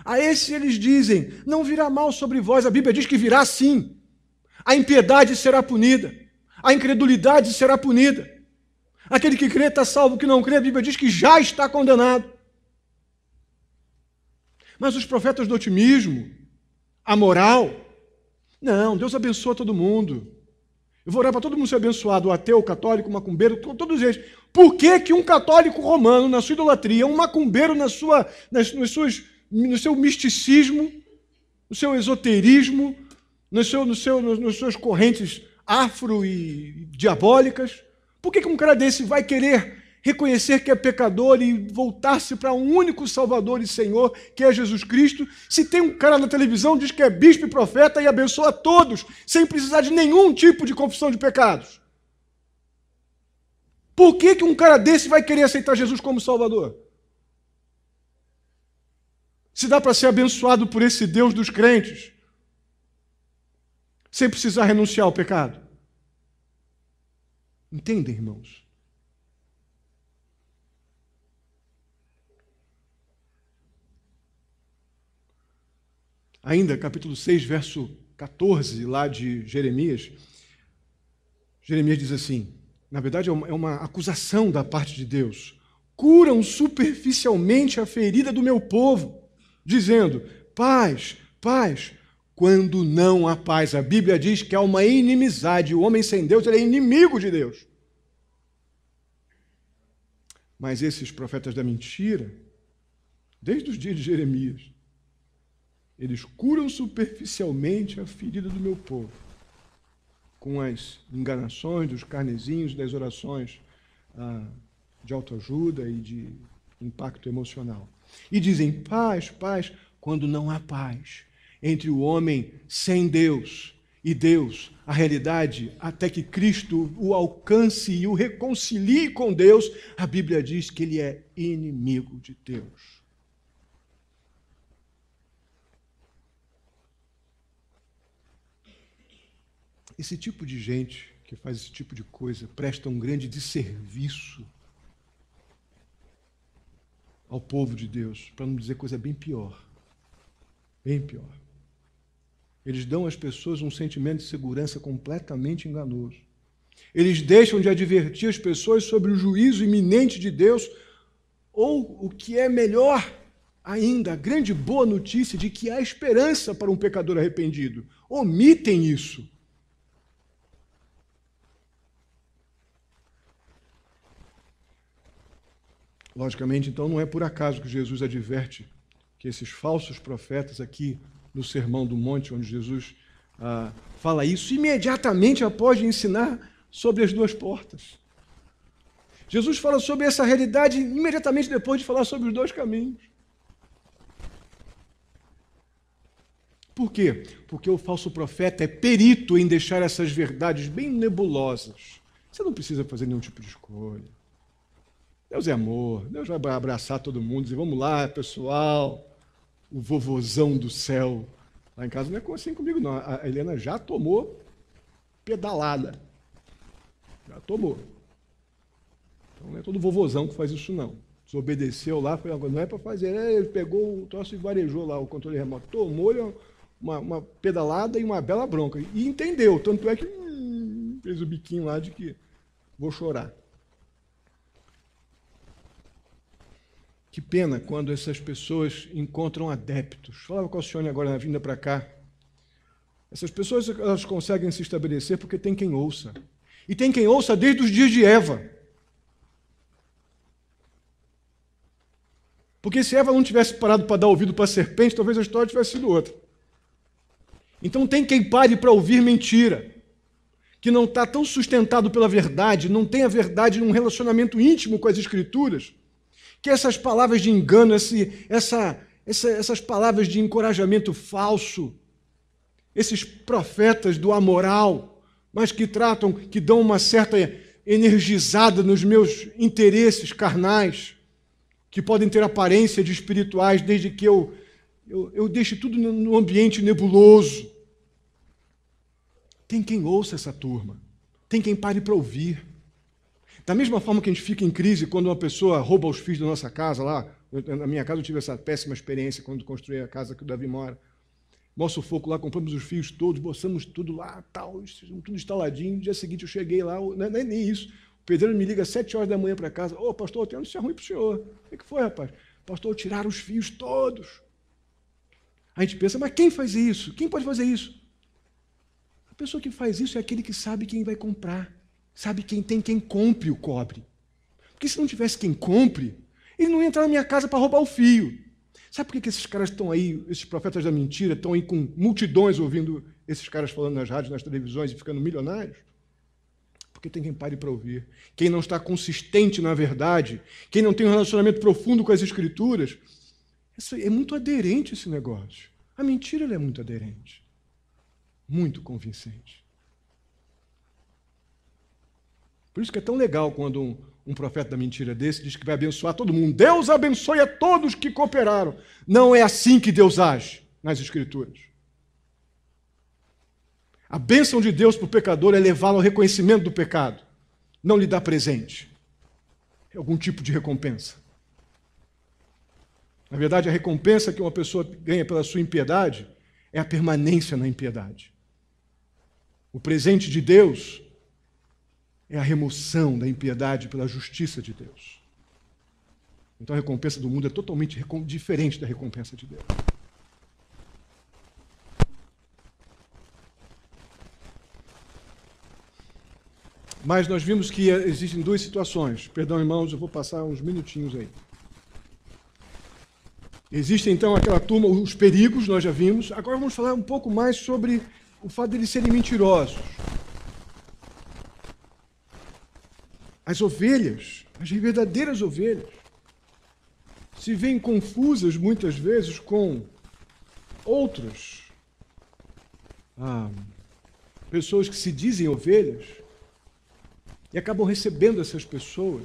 A esse eles dizem, não virá mal sobre vós. A Bíblia diz que virá sim. A impiedade será punida, a incredulidade será punida. Aquele que crê está salvo, o que não crê, a Bíblia diz que já está condenado. Mas os profetas do otimismo, a moral, não, Deus abençoa todo mundo. Eu vou orar para todo mundo ser abençoado, o ateu, o católico, o macumbeiro, todos eles. Por que que um católico romano, na sua idolatria, um macumbeiro no seu misticismo, no seu esoterismo, nas suas correntes afro e diabólicas, por que que um cara desse vai querer reconhecer que é pecador e voltar-se para um único Salvador e Senhor, que é Jesus Cristo, se tem um cara na televisão que diz que é bispo e profeta e abençoa todos, sem precisar de nenhum tipo de confissão de pecados? Por que que um cara desse vai querer aceitar Jesus como Salvador? Se dá para ser abençoado por esse Deus dos crentes, sem precisar renunciar ao pecado. Entendem, irmãos? Ainda, capítulo 6, verso 14, lá de Jeremias, Jeremias diz assim, na verdade é uma acusação da parte de Deus, curam superficialmente a ferida do meu povo, dizendo, paz, paz, quando não há paz. A Bíblia diz que há uma inimizade, o homem sem Deus ele é inimigo de Deus. Mas esses profetas da mentira, desde os dias de Jeremias, eles curam superficialmente a ferida do meu povo, com as enganações dos carnezinhos, das orações de autoajuda e de impacto emocional. E dizem paz, paz, quando não há paz entre o homem sem Deus e Deus, a realidade, até que Cristo o alcance e o reconcilie com Deus, a Bíblia diz que ele é inimigo de Deus. Esse tipo de gente que faz esse tipo de coisa presta um grande desserviço ao povo de Deus, para não dizer coisa bem pior. Bem pior. Eles dão às pessoas um sentimento de segurança completamente enganoso. Eles deixam de advertir as pessoas sobre o juízo iminente de Deus, ou o que é melhor ainda, a grande boa notícia de que há esperança para um pecador arrependido. Omitem isso. Logicamente, então, não é por acaso que Jesus adverte que esses falsos profetas aqui no Sermão do Monte, onde Jesus fala isso, imediatamente após de ensinar sobre as duas portas. Jesus fala sobre essa realidade imediatamente depois de falar sobre os dois caminhos. Por quê? Porque o falso profeta é perito em deixar essas verdades bem nebulosas. Você não precisa fazer nenhum tipo de escolha. Deus é amor, Deus vai abraçar todo mundo e dizer, vamos lá, pessoal, o vovozão do céu. Lá em casa não é assim comigo, não. A Helena já tomou pedalada. Já tomou. Então não é todo vovozão que faz isso, não. Desobedeceu lá, não é para fazer. Ele pegou o troço e varejou lá o controle remoto. Tomou-lhe uma pedalada e uma bela bronca. E entendeu, tanto é que fez o biquinho lá de que vou chorar. Que pena quando essas pessoas encontram adeptos. Falava com a Alcione agora na vinda para cá. Essas pessoas elas conseguem se estabelecer porque tem quem ouça. E tem quem ouça desde os dias de Eva. Porque se Eva não tivesse parado para dar ouvido para a serpente, talvez a história tivesse sido outra. Então tem quem pare para ouvir mentira, que não está tão sustentado pela verdade, não tem a verdade num relacionamento íntimo com as Escrituras, que essas palavras de engano, essas palavras de encorajamento falso, esses profetas do amoral, mas que tratam, que dão uma certa energizada nos meus interesses carnais, que podem ter aparência de espirituais, desde que eu deixe tudo no ambiente nebuloso. Tem quem ouça essa turma, tem quem pare para ouvir. Da mesma forma que a gente fica em crise quando uma pessoa rouba os fios da nossa casa lá, na minha casa eu tive essa péssima experiência quando construí a casa que o Davi mora. Mó sufoco lá, compramos os fios todos, boçamos tudo lá, tal, tudo instaladinho. No dia seguinte eu cheguei lá, nem isso. O pedreiro me liga às 7 horas da manhã para casa. Ô, pastor, eu tenho notícia ruim para o senhor. O que foi, rapaz? Pastor, tiraram os fios todos. A gente pensa, mas quem faz isso? Quem pode fazer isso? A pessoa que faz isso é aquele que sabe quem vai comprar. Sabe quem tem quem compre o cobre. Porque se não tivesse quem compre, ele não ia entrar na minha casa para roubar o fio. Sabe por que esses caras estão aí, esses profetas da mentira, estão aí com multidões ouvindo esses caras falando nas rádios, nas televisões e ficando milionários? Porque tem quem pare para ouvir. Quem não está consistente na verdade, quem não tem um relacionamento profundo com as Escrituras, é muito aderente esse negócio. A mentira ela é muito aderente, muito convincente. Por isso que é tão legal quando um profeta da mentira desse diz que vai abençoar todo mundo. Deus abençoe a todos que cooperaram. Não é assim que Deus age nas Escrituras. A bênção de Deus para o pecador é levá-lo ao reconhecimento do pecado. Não lhe dá presente. É algum tipo de recompensa. Na verdade, a recompensa que uma pessoa ganha pela sua impiedade é a permanência na impiedade. O presente de Deus é a remoção da impiedade pela justiça de Deus. Então a recompensa do mundo é totalmente diferente da recompensa de Deus. Mas nós vimos que existem duas situações. Perdão, irmãos, eu vou passar uns minutinhos aí. Existe então aquela turma, os perigos, nós já vimos. Agora vamos falar um pouco mais sobre o fato de eles serem mentirosos. As ovelhas, as verdadeiras ovelhas, se veem confusas muitas vezes com outras pessoas que se dizem ovelhas e acabam recebendo essas pessoas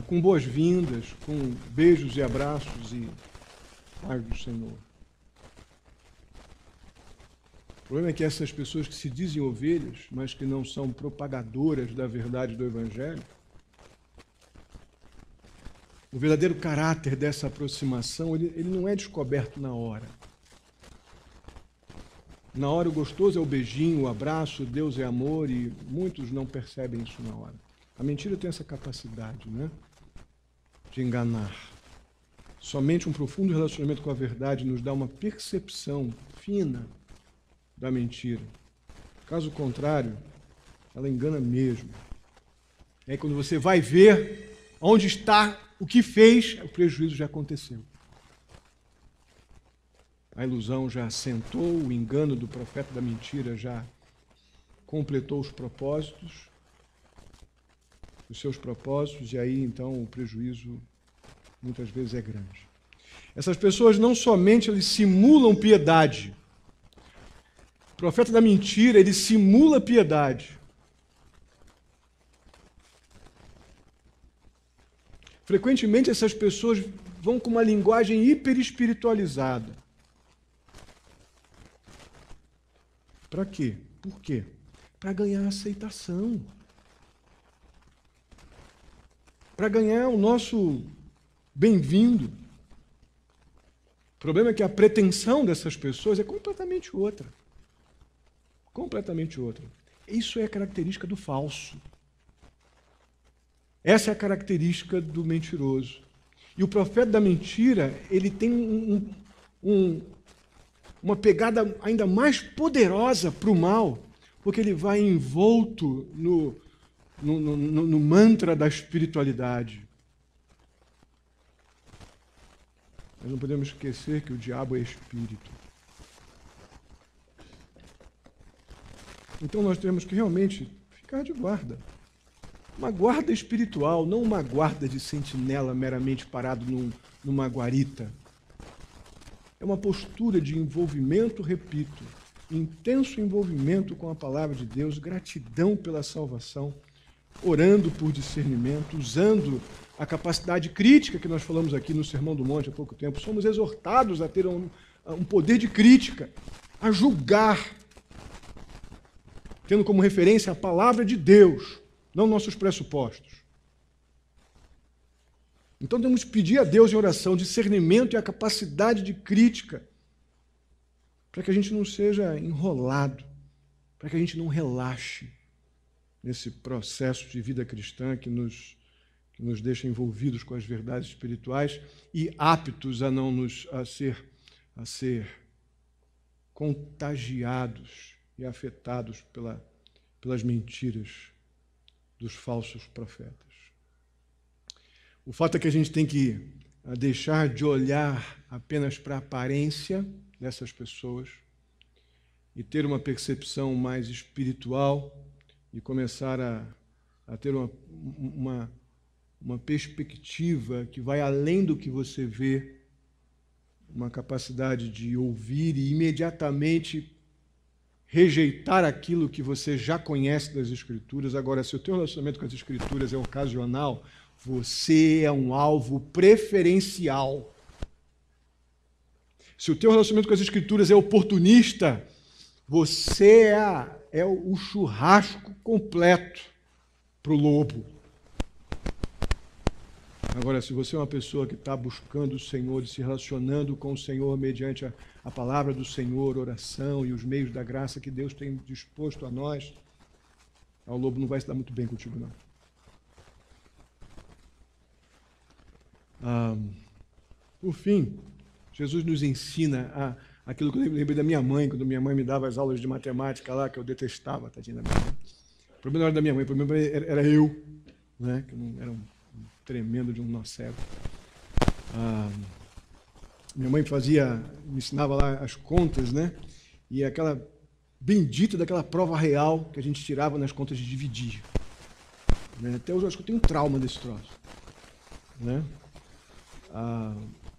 com boas-vindas, com beijos e abraços e paz do Senhor. O problema é que essas pessoas que se dizem ovelhas, mas que não são propagadoras da verdade do Evangelho, o verdadeiro caráter dessa aproximação, ele não é descoberto na hora. Na hora o gostoso é o beijinho, o abraço, Deus é amor, e muitos não percebem isso na hora. A mentira tem essa capacidade, né, de enganar. Somente um profundo relacionamento com a verdade nos dá uma percepção fina da mentira. Caso contrário, ela engana mesmo. E aí quando você vai ver onde está o que fez, o prejuízo já aconteceu. A ilusão já assentou, o engano do profeta da mentira já completou os seus propósitos, e aí então o prejuízo muitas vezes é grande. Essas pessoas não somente eles simulam piedade. O profeta da mentira, ele simula piedade. Frequentemente essas pessoas vão com uma linguagem hiperespiritualizada. Para quê? Por quê? Para ganhar aceitação. para ganhar o nosso bem-vindo. O problema é que a pretensão dessas pessoas é completamente outra. Completamente outra. Isso é a característica do falso. Essa é a característica do mentiroso. E o profeta da mentira, ele tem uma pegada ainda mais poderosa para o mal, porque ele vai envolto no mantra da espiritualidade. Nós não podemos esquecer que o diabo é espírito. Então nós temos que realmente ficar de guarda. Uma guarda espiritual, não uma guarda de sentinela meramente parado numa guarita. É uma postura de envolvimento, repito, intenso envolvimento com a palavra de Deus, gratidão pela salvação, orando por discernimento, usando a capacidade crítica que nós falamos aqui no Sermão do Monte há pouco tempo. Somos exortados a ter um poder de crítica, a julgar, tendo como referência a palavra de Deus, não nossos pressupostos. Então temos que pedir a Deus em oração discernimento e a capacidade de crítica, para que a gente não seja enrolado, para que a gente não relaxe nesse processo de vida cristã que nos deixa envolvidos com as verdades espirituais e aptos a ser contagiados e afetados pelas mentiras dos falsos profetas. O fato é que a gente tem que deixar de olhar apenas para a aparência dessas pessoas e ter uma percepção mais espiritual e começar a ter uma perspectiva que vai além do que você vê, uma capacidade de ouvir e imediatamente rejeitar aquilo que você já conhece das Escrituras. Agora, se o teu relacionamento com as Escrituras é ocasional, você é um alvo preferencial. Se o teu relacionamento com as Escrituras é oportunista, você é o churrasco completo para o lobo. Agora, se você é uma pessoa que está buscando o Senhor e se relacionando com o Senhor mediante a palavra do Senhor, oração e os meios da graça que Deus tem disposto a nós, o lobo não vai se dar muito bem contigo, não. Por fim, Jesus nos ensina aquilo que eu lembrei da minha mãe, quando minha mãe me dava as aulas de matemática lá, que eu detestava, tadinha da minha mãe. O problema não era da minha mãe, o problema era eu, né? Que não era um tremendo de um nó cego. Minha mãe me ensinava lá as contas, né? E aquela bendita daquela prova real que a gente tirava nas contas de dividir. Né? Até hoje eu acho que eu tenho um trauma desse troço. Né?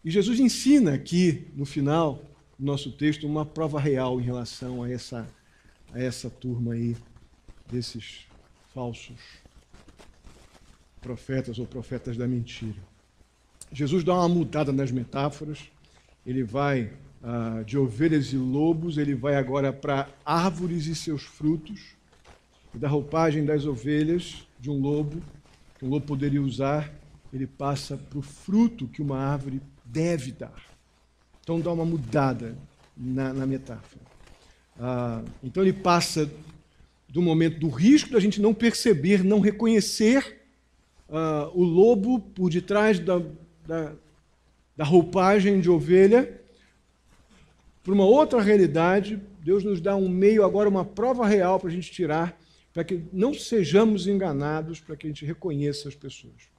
E Jesus ensina aqui, no final do nosso texto, uma prova real em relação a essa turma aí, desses falsos profetas ou profetas da mentira. Jesus dá uma mudada nas metáforas, ele vai de ovelhas e lobos, ele vai agora para árvores e seus frutos, e da roupagem das ovelhas de um lobo, que um lobo poderia usar, ele passa para o fruto que uma árvore deve dar. Então dá uma mudada na metáfora. Então ele passa do momento do risco da gente não perceber, não reconhecer o lobo por detrás da roupagem de ovelha, para uma outra realidade. Deus nos dá um meio agora, uma prova real para a gente tirar, para que não sejamos enganados, para que a gente reconheça as pessoas.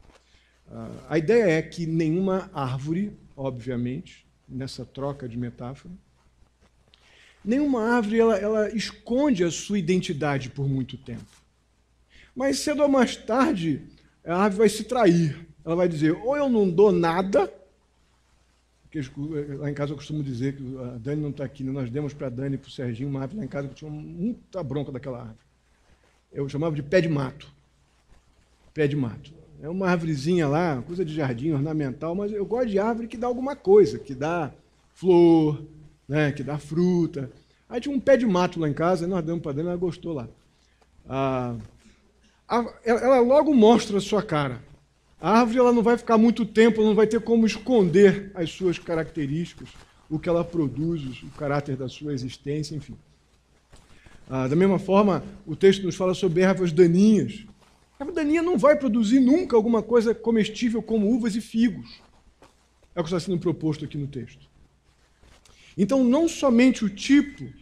A ideia é que nenhuma árvore, obviamente, nessa troca de metáfora, nenhuma árvore ela esconde a sua identidade por muito tempo. Mas cedo ou mais tarde, a árvore vai se trair. Ela vai dizer, ou eu não dou nada, porque lá em casa eu costumo dizer que a Dani não está aqui, né? Nós demos para a Dani e para o Serginho uma árvore lá em casa que tinha muita bronca daquela árvore. Eu chamava de pé de mato. Pé de mato. É uma árvorezinha lá, coisa de jardim ornamental, mas eu gosto de árvore que dá alguma coisa, que dá flor, né, que dá fruta. Aí tinha um pé de mato lá em casa, nós damos para a Dani, ela gostou lá. Ela logo mostra a sua cara. A árvore ela não vai ficar muito tempo, ela não vai ter como esconder as suas características, o que ela produz, o caráter da sua existência, enfim. Da mesma forma, o texto nos fala sobre ervas daninhas. A erva daninha não vai produzir nunca alguma coisa comestível como uvas e figos. É o que está sendo proposto aqui no texto. Então, não somente o tipo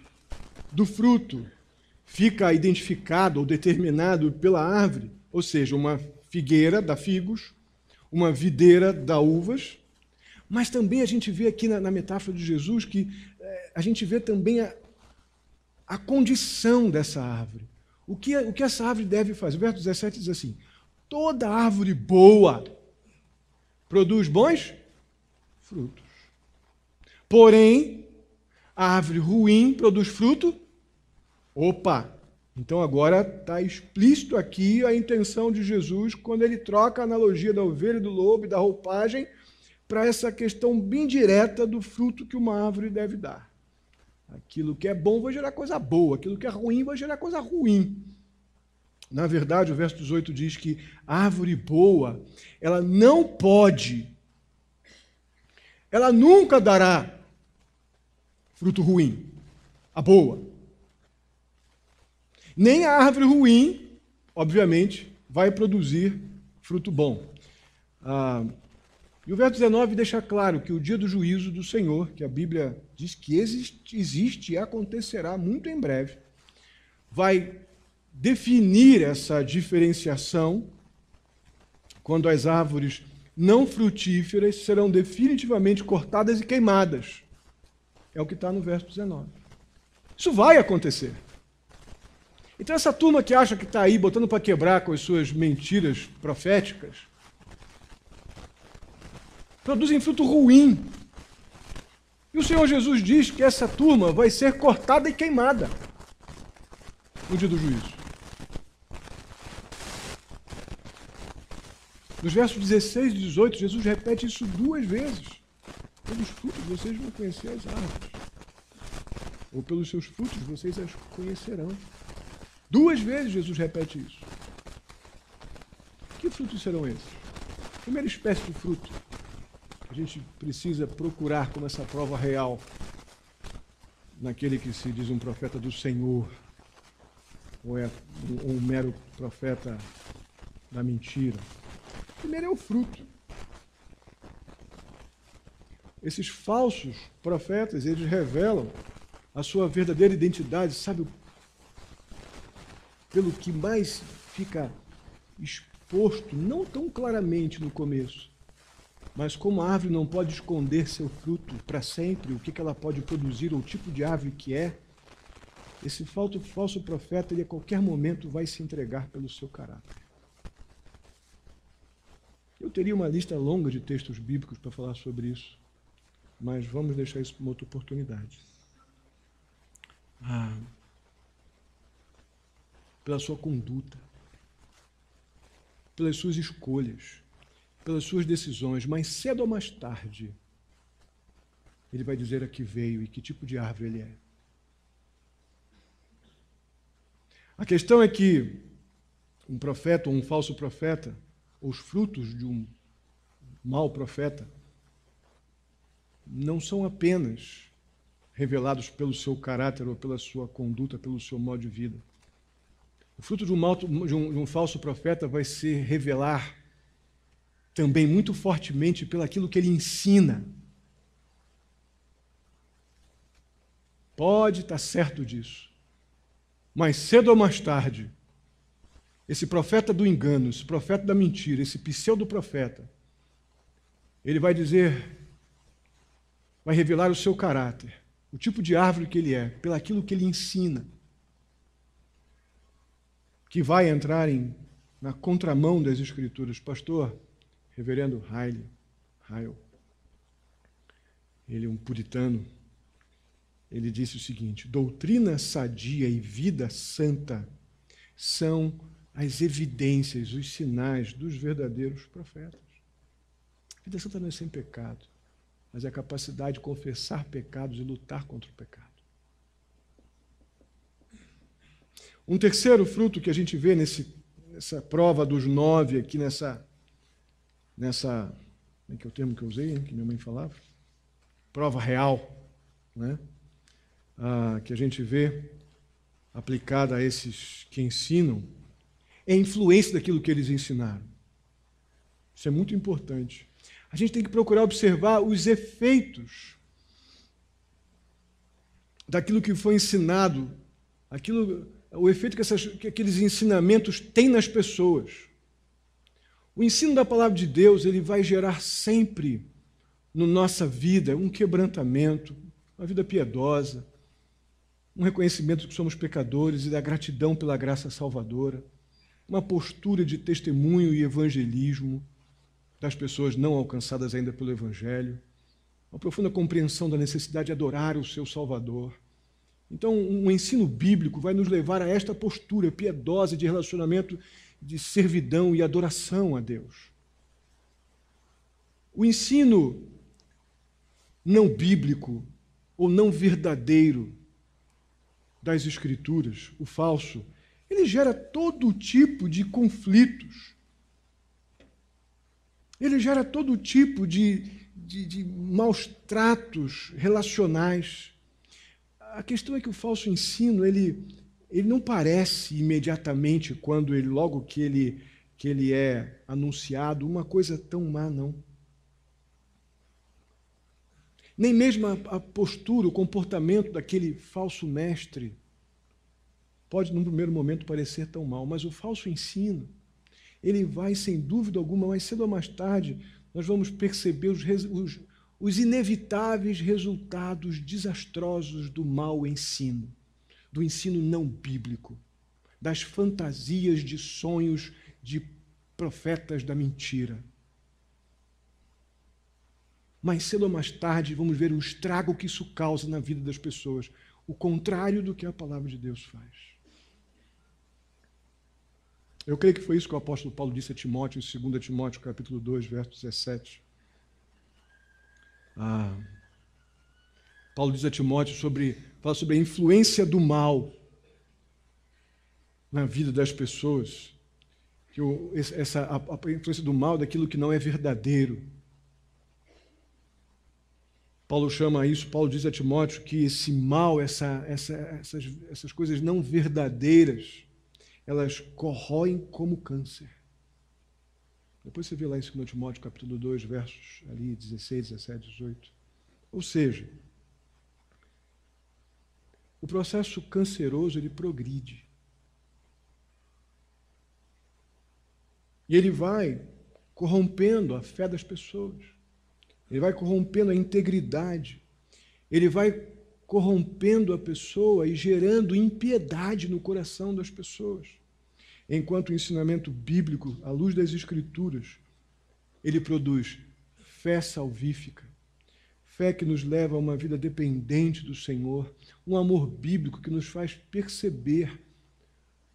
do fruto fica identificado ou determinado pela árvore, ou seja, uma figueira dá figos, uma videira dá uvas, mas também a gente vê aqui na metáfora de Jesus que a gente vê também a condição dessa árvore. O que essa árvore deve fazer? O verso 17 diz assim: toda árvore boa produz bons frutos. Porém, a árvore ruim produz fruto. Opa! Então agora está explícito aqui a intenção de Jesus quando ele troca a analogia da ovelha e do lobo e da roupagem para essa questão bem direta do fruto que uma árvore deve dar. Aquilo que é bom vai gerar coisa boa, aquilo que é ruim vai gerar coisa ruim. Na verdade, o verso 18 diz que a árvore boa, ela não pode, ela nunca dará fruto ruim, a boa. Nem a árvore ruim, obviamente, vai produzir fruto bom. E o verso 19 deixa claro que o dia do juízo do Senhor, que a Bíblia diz que existe e acontecerá muito em breve, vai definir essa diferenciação quando as árvores não frutíferas serão definitivamente cortadas e queimadas. É o que está no verso 19. Isso vai acontecer. Então essa turma que acha que está aí botando para quebrar com as suas mentiras proféticas, produzem fruto ruim. E o Senhor Jesus diz que essa turma vai ser cortada e queimada no dia do juízo. Nos versos 16 e 18, Jesus repete isso 2 vezes. Pelos frutos vocês vão conhecer as árvores. Ou pelos seus frutos vocês as conhecerão. 2 vezes Jesus repete isso. Que frutos serão esses? Primeira espécie de fruto que a gente precisa procurar como essa prova real naquele que se diz um profeta do Senhor, ou é um mero profeta da mentira. Primeiro é o fruto. Esses falsos profetas, eles revelam a sua verdadeira identidade, sabe? Pelo que mais fica exposto, não tão claramente no começo, mas como a árvore não pode esconder seu fruto para sempre, o que ela pode produzir, ou o tipo de árvore que é, esse falso profeta, ele a qualquer momento vai se entregar pelo seu caráter. Eu teria uma lista longa de textos bíblicos para falar sobre isso, mas vamos deixar isso para uma outra oportunidade. Pela sua conduta, pelas suas escolhas, pelas suas decisões, mais cedo ou mais tarde, ele vai dizer a que veio e que tipo de árvore ele é. A questão é que um profeta ou um falso profeta, os frutos de um mau profeta, não são apenas revelados pelo seu caráter ou pela sua conduta, pelo seu modo de vida. O fruto de um falso profeta vai se revelar também muito fortemente pelo aquilo que ele ensina. Pode estar certo disso. Mas cedo ou mais tarde, esse profeta do engano, esse profeta da mentira, esse pseudo-profeta, ele vai dizer, vai revelar o seu caráter, o tipo de árvore que ele é, pelaquilo que ele ensina, que vai entrar na contramão das Escrituras. Pastor, reverendo Ryle, ele é um puritano, ele disse o seguinte: doutrina sadia e vida santa são as evidências, os sinais dos verdadeiros profetas. A vida santa não é sem pecado, mas é a capacidade de confessar pecados e lutar contra o pecado. Um terceiro fruto que a gente vê nessa prova dos 9 aqui, nessa nessa, como é que é o termo que eu usei, que minha mãe falava? Prova real, né? Que a gente vê aplicada a esses que ensinam, é a influência daquilo que eles ensinaram. Isso é muito importante. A gente tem que procurar observar os efeitos daquilo que foi ensinado, o efeito que aqueles ensinamentos têm nas pessoas. O ensino da palavra de Deus, ele vai gerar sempre na nossa vida um quebrantamento, uma vida piedosa, um reconhecimento de que somos pecadores e da gratidão pela graça salvadora, uma postura de testemunho e evangelismo das pessoas não alcançadas ainda pelo Evangelho, uma profunda compreensão da necessidade de adorar o seu Salvador. Então, um ensino bíblico vai nos levar a esta postura piedosa de relacionamento, de servidão e adoração a Deus. O ensino não bíblico ou não verdadeiro das Escrituras, o falso, ele gera todo tipo de conflitos. Ele gera todo tipo de maus tratos relacionais. A questão é que o falso ensino, ele não parece imediatamente, logo que ele é anunciado, uma coisa tão má, não. Nem mesmo a postura, o comportamento daquele falso mestre pode, num primeiro momento, parecer tão mal, mas o falso ensino, ele vai, sem dúvida alguma, mais cedo ou mais tarde, nós vamos perceber os inevitáveis resultados desastrosos do mau ensino, do ensino não bíblico, das fantasias de sonhos de profetas da mentira. Mais cedo ou mais tarde, vamos ver o estrago que isso causa na vida das pessoas, o contrário do que a palavra de Deus faz. Eu creio que foi isso que o apóstolo Paulo disse a Timóteo, em 2 Timóteo, capítulo 2, verso 17. Paulo diz a Timóteo fala sobre a influência do mal na vida das pessoas, que a influência do mal daquilo que não é verdadeiro. Paulo diz a Timóteo que esse mal, essas coisas não verdadeiras, elas corroem como câncer. Depois você vê lá em 2 Timóteo, capítulo 2, versos ali 16, 17, 18. Ou seja, o processo canceroso, ele progride. E ele vai corrompendo a fé das pessoas. Ele vai corrompendo a integridade. Ele vai corrompendo a pessoa e gerando impiedade no coração das pessoas. Enquanto o ensinamento bíblico, à luz das Escrituras, ele produz fé salvífica, fé que nos leva a uma vida dependente do Senhor, um amor bíblico que nos faz perceber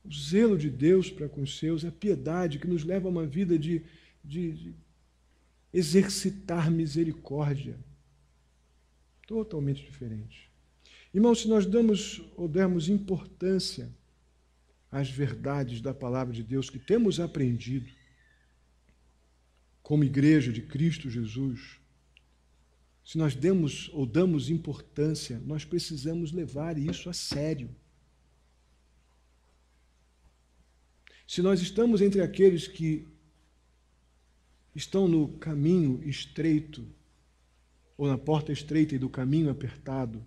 o zelo de Deus para com os seus, a piedade que nos leva a uma vida de exercitar misericórdia. Totalmente diferente. Irmãos, se nós dermos importância às verdades da palavra de Deus que temos aprendido como igreja de Cristo Jesus, se nós damos importância, nós precisamos levar isso a sério. Se nós estamos entre aqueles que estão no caminho estreito, ou na porta estreita e do caminho apertado,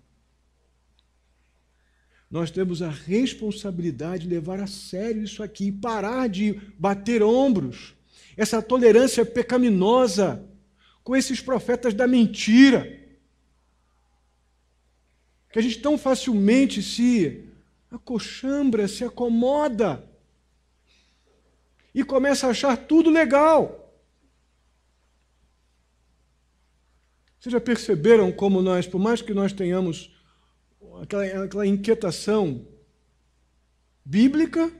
nós temos a responsabilidade de levar a sério isso aqui e parar de bater ombros, essa tolerância pecaminosa com esses profetas da mentira, que a gente tão facilmente se acochambra, se acomoda e começa a achar tudo legal. Vocês já perceberam como nós, por mais que nós tenhamos aquela inquietação bíblica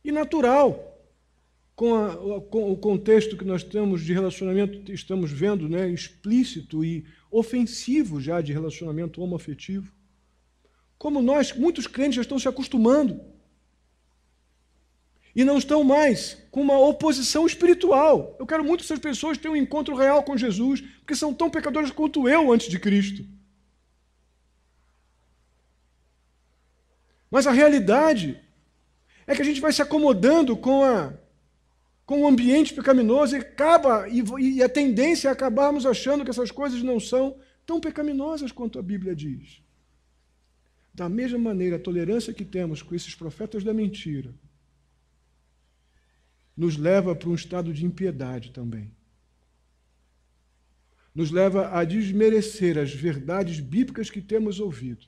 e natural com o contexto que nós temos de relacionamento, estamos vendo, né, explícito e ofensivo já de relacionamento homoafetivo, como muitos crentes já estão se acostumando. e não estão mais com uma oposição espiritual. Eu quero muito que essas pessoas tenham um encontro real com Jesus, porque são tão pecadoras quanto eu antes de Cristo. Mas a realidade é que a gente vai se acomodando com o ambiente pecaminoso e a tendência é acabarmos achando que essas coisas não são tão pecaminosas quanto a Bíblia diz. Da mesma maneira, a tolerância que temos com esses profetas da mentira nos leva para um estado de impiedade também. Nos leva a desmerecer as verdades bíblicas que temos ouvido.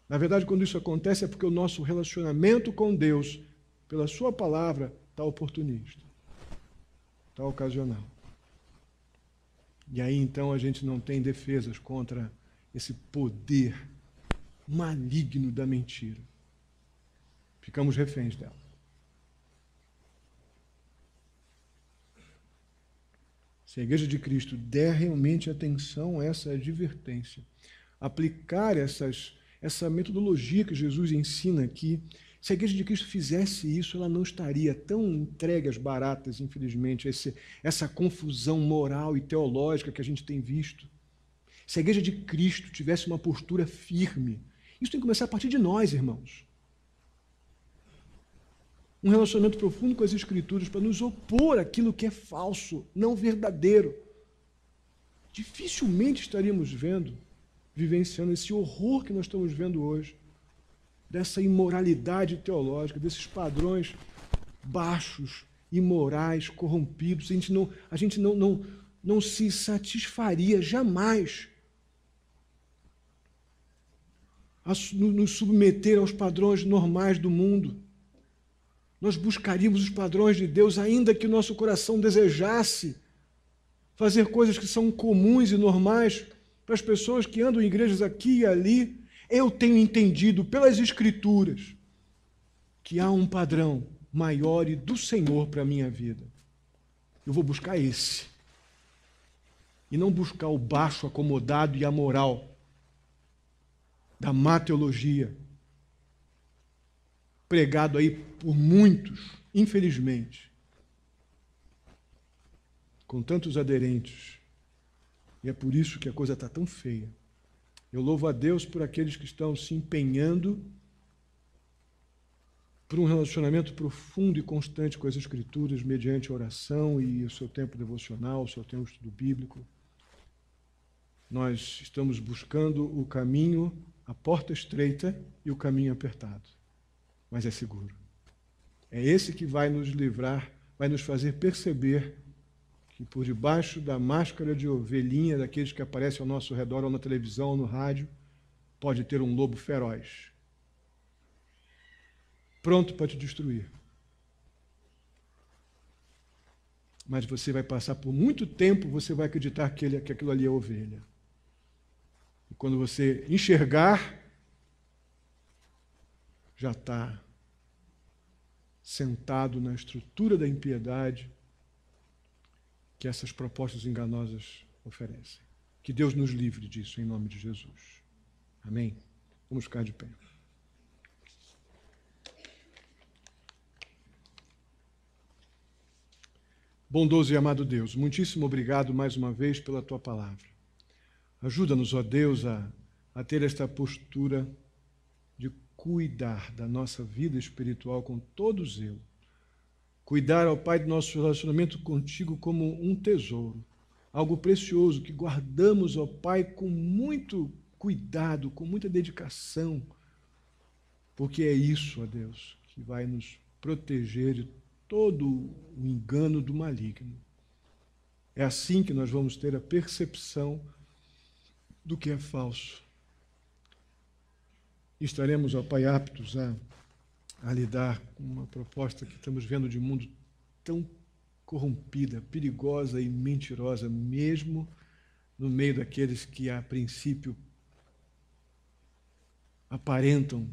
Na verdade, quando isso acontece, é porque o nosso relacionamento com Deus, pela sua palavra, está oportunista, está ocasional. E aí, então, a gente não tem defesas contra esse poder maligno da mentira. Ficamos reféns dela. Se a Igreja de Cristo der realmente atenção a essa advertência, aplicar essa metodologia que Jesus ensina aqui, se a Igreja de Cristo fizesse isso, ela não estaria tão entregue às baratas, infelizmente, essa confusão moral e teológica que a gente tem visto. Se a Igreja de Cristo tivesse uma postura firme, isso tem que começar a partir de nós, irmãos. Um relacionamento profundo com as Escrituras para nos opor àquilo que é falso, não verdadeiro. Dificilmente estaríamos vivenciando esse horror que nós estamos vendo hoje, dessa imoralidade teológica, desses padrões baixos, imorais, corrompidos. A gente não se satisfaria jamais a nos submeter aos padrões normais do mundo. Nós buscaríamos os padrões de Deus, ainda que o nosso coração desejasse fazer coisas que são comuns e normais para as pessoas que andam em igrejas aqui e ali. Eu tenho entendido pelas Escrituras que há um padrão maior e do Senhor para a minha vida. Eu vou buscar esse. E não buscar o baixo, acomodado e amoral da má teologia, pregado aí por muitos, infelizmente, com tantos aderentes. E é por isso que a coisa está tão feia. Eu louvo a Deus por aqueles que estão se empenhando por um relacionamento profundo e constante com as Escrituras, mediante a oração e o seu tempo devocional, o seu tempo de estudo bíblico. Nós estamos buscando o caminho, a porta estreita e o caminho apertado, mas é seguro. É esse que vai nos livrar, vai nos fazer perceber que por debaixo da máscara de ovelhinha daqueles que aparecem ao nosso redor, ou na televisão, ou no rádio, pode ter um lobo feroz, pronto para te destruir. Mas você vai passar por muito tempo, você vai acreditar que aquilo ali é ovelha. E quando você enxergar, já está sentado na estrutura da impiedade que essas propostas enganosas oferecem. Que Deus nos livre disso, em nome de Jesus. Amém? Vamos ficar de pé. Bondoso e amado Deus, muitíssimo obrigado mais uma vez pela Tua palavra. Ajuda-nos, ó Deus, a ter esta postura de cuidar da nossa vida espiritual com todo zelo. Cuidar, ó Pai, do nosso relacionamento contigo como um tesouro, algo precioso que guardamos, ó Pai, com muito cuidado, com muita dedicação, porque é isso, ó Deus, que vai nos proteger de todo o engano do maligno. É assim que nós vamos ter a percepção do que é falso. Estaremos, ó Pai, aptos a lidar com uma proposta que estamos vendo de mundo tão corrompida, perigosa e mentirosa, mesmo no meio daqueles que, a princípio, aparentam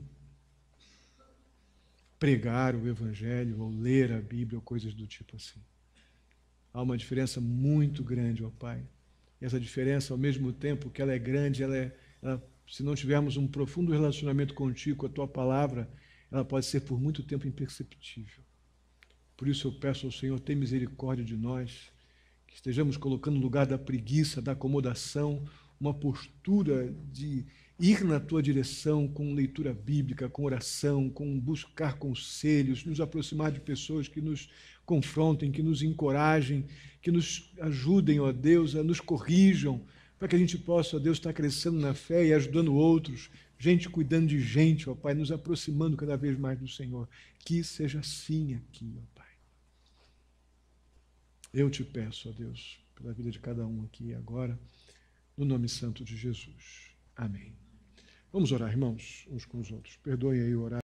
pregar o Evangelho ou ler a Bíblia ou coisas do tipo assim. Há uma diferença muito grande, ó Pai. E essa diferença, ao mesmo tempo que ela é grande, se não tivermos um profundo relacionamento contigo, com a Tua palavra, ela pode ser por muito tempo imperceptível. Por isso eu peço ao Senhor, tenha misericórdia de nós, que estejamos colocando no lugar da preguiça, da acomodação, uma postura de ir na tua direção com leitura bíblica, com oração, com buscar conselhos, nos aproximar de pessoas que nos confrontem, que nos encorajem, que nos ajudem, ó Deus, a nos corrijam, para que a gente possa, ó Deus, estar crescendo na fé e ajudando outros, gente cuidando de gente, ó Pai, nos aproximando cada vez mais do Senhor. Que seja assim aqui, ó Pai. Eu te peço, ó Deus, pela vida de cada um aqui agora, no nome santo de Jesus. Amém. Vamos orar, irmãos, uns com os outros. Perdoem aí o horário.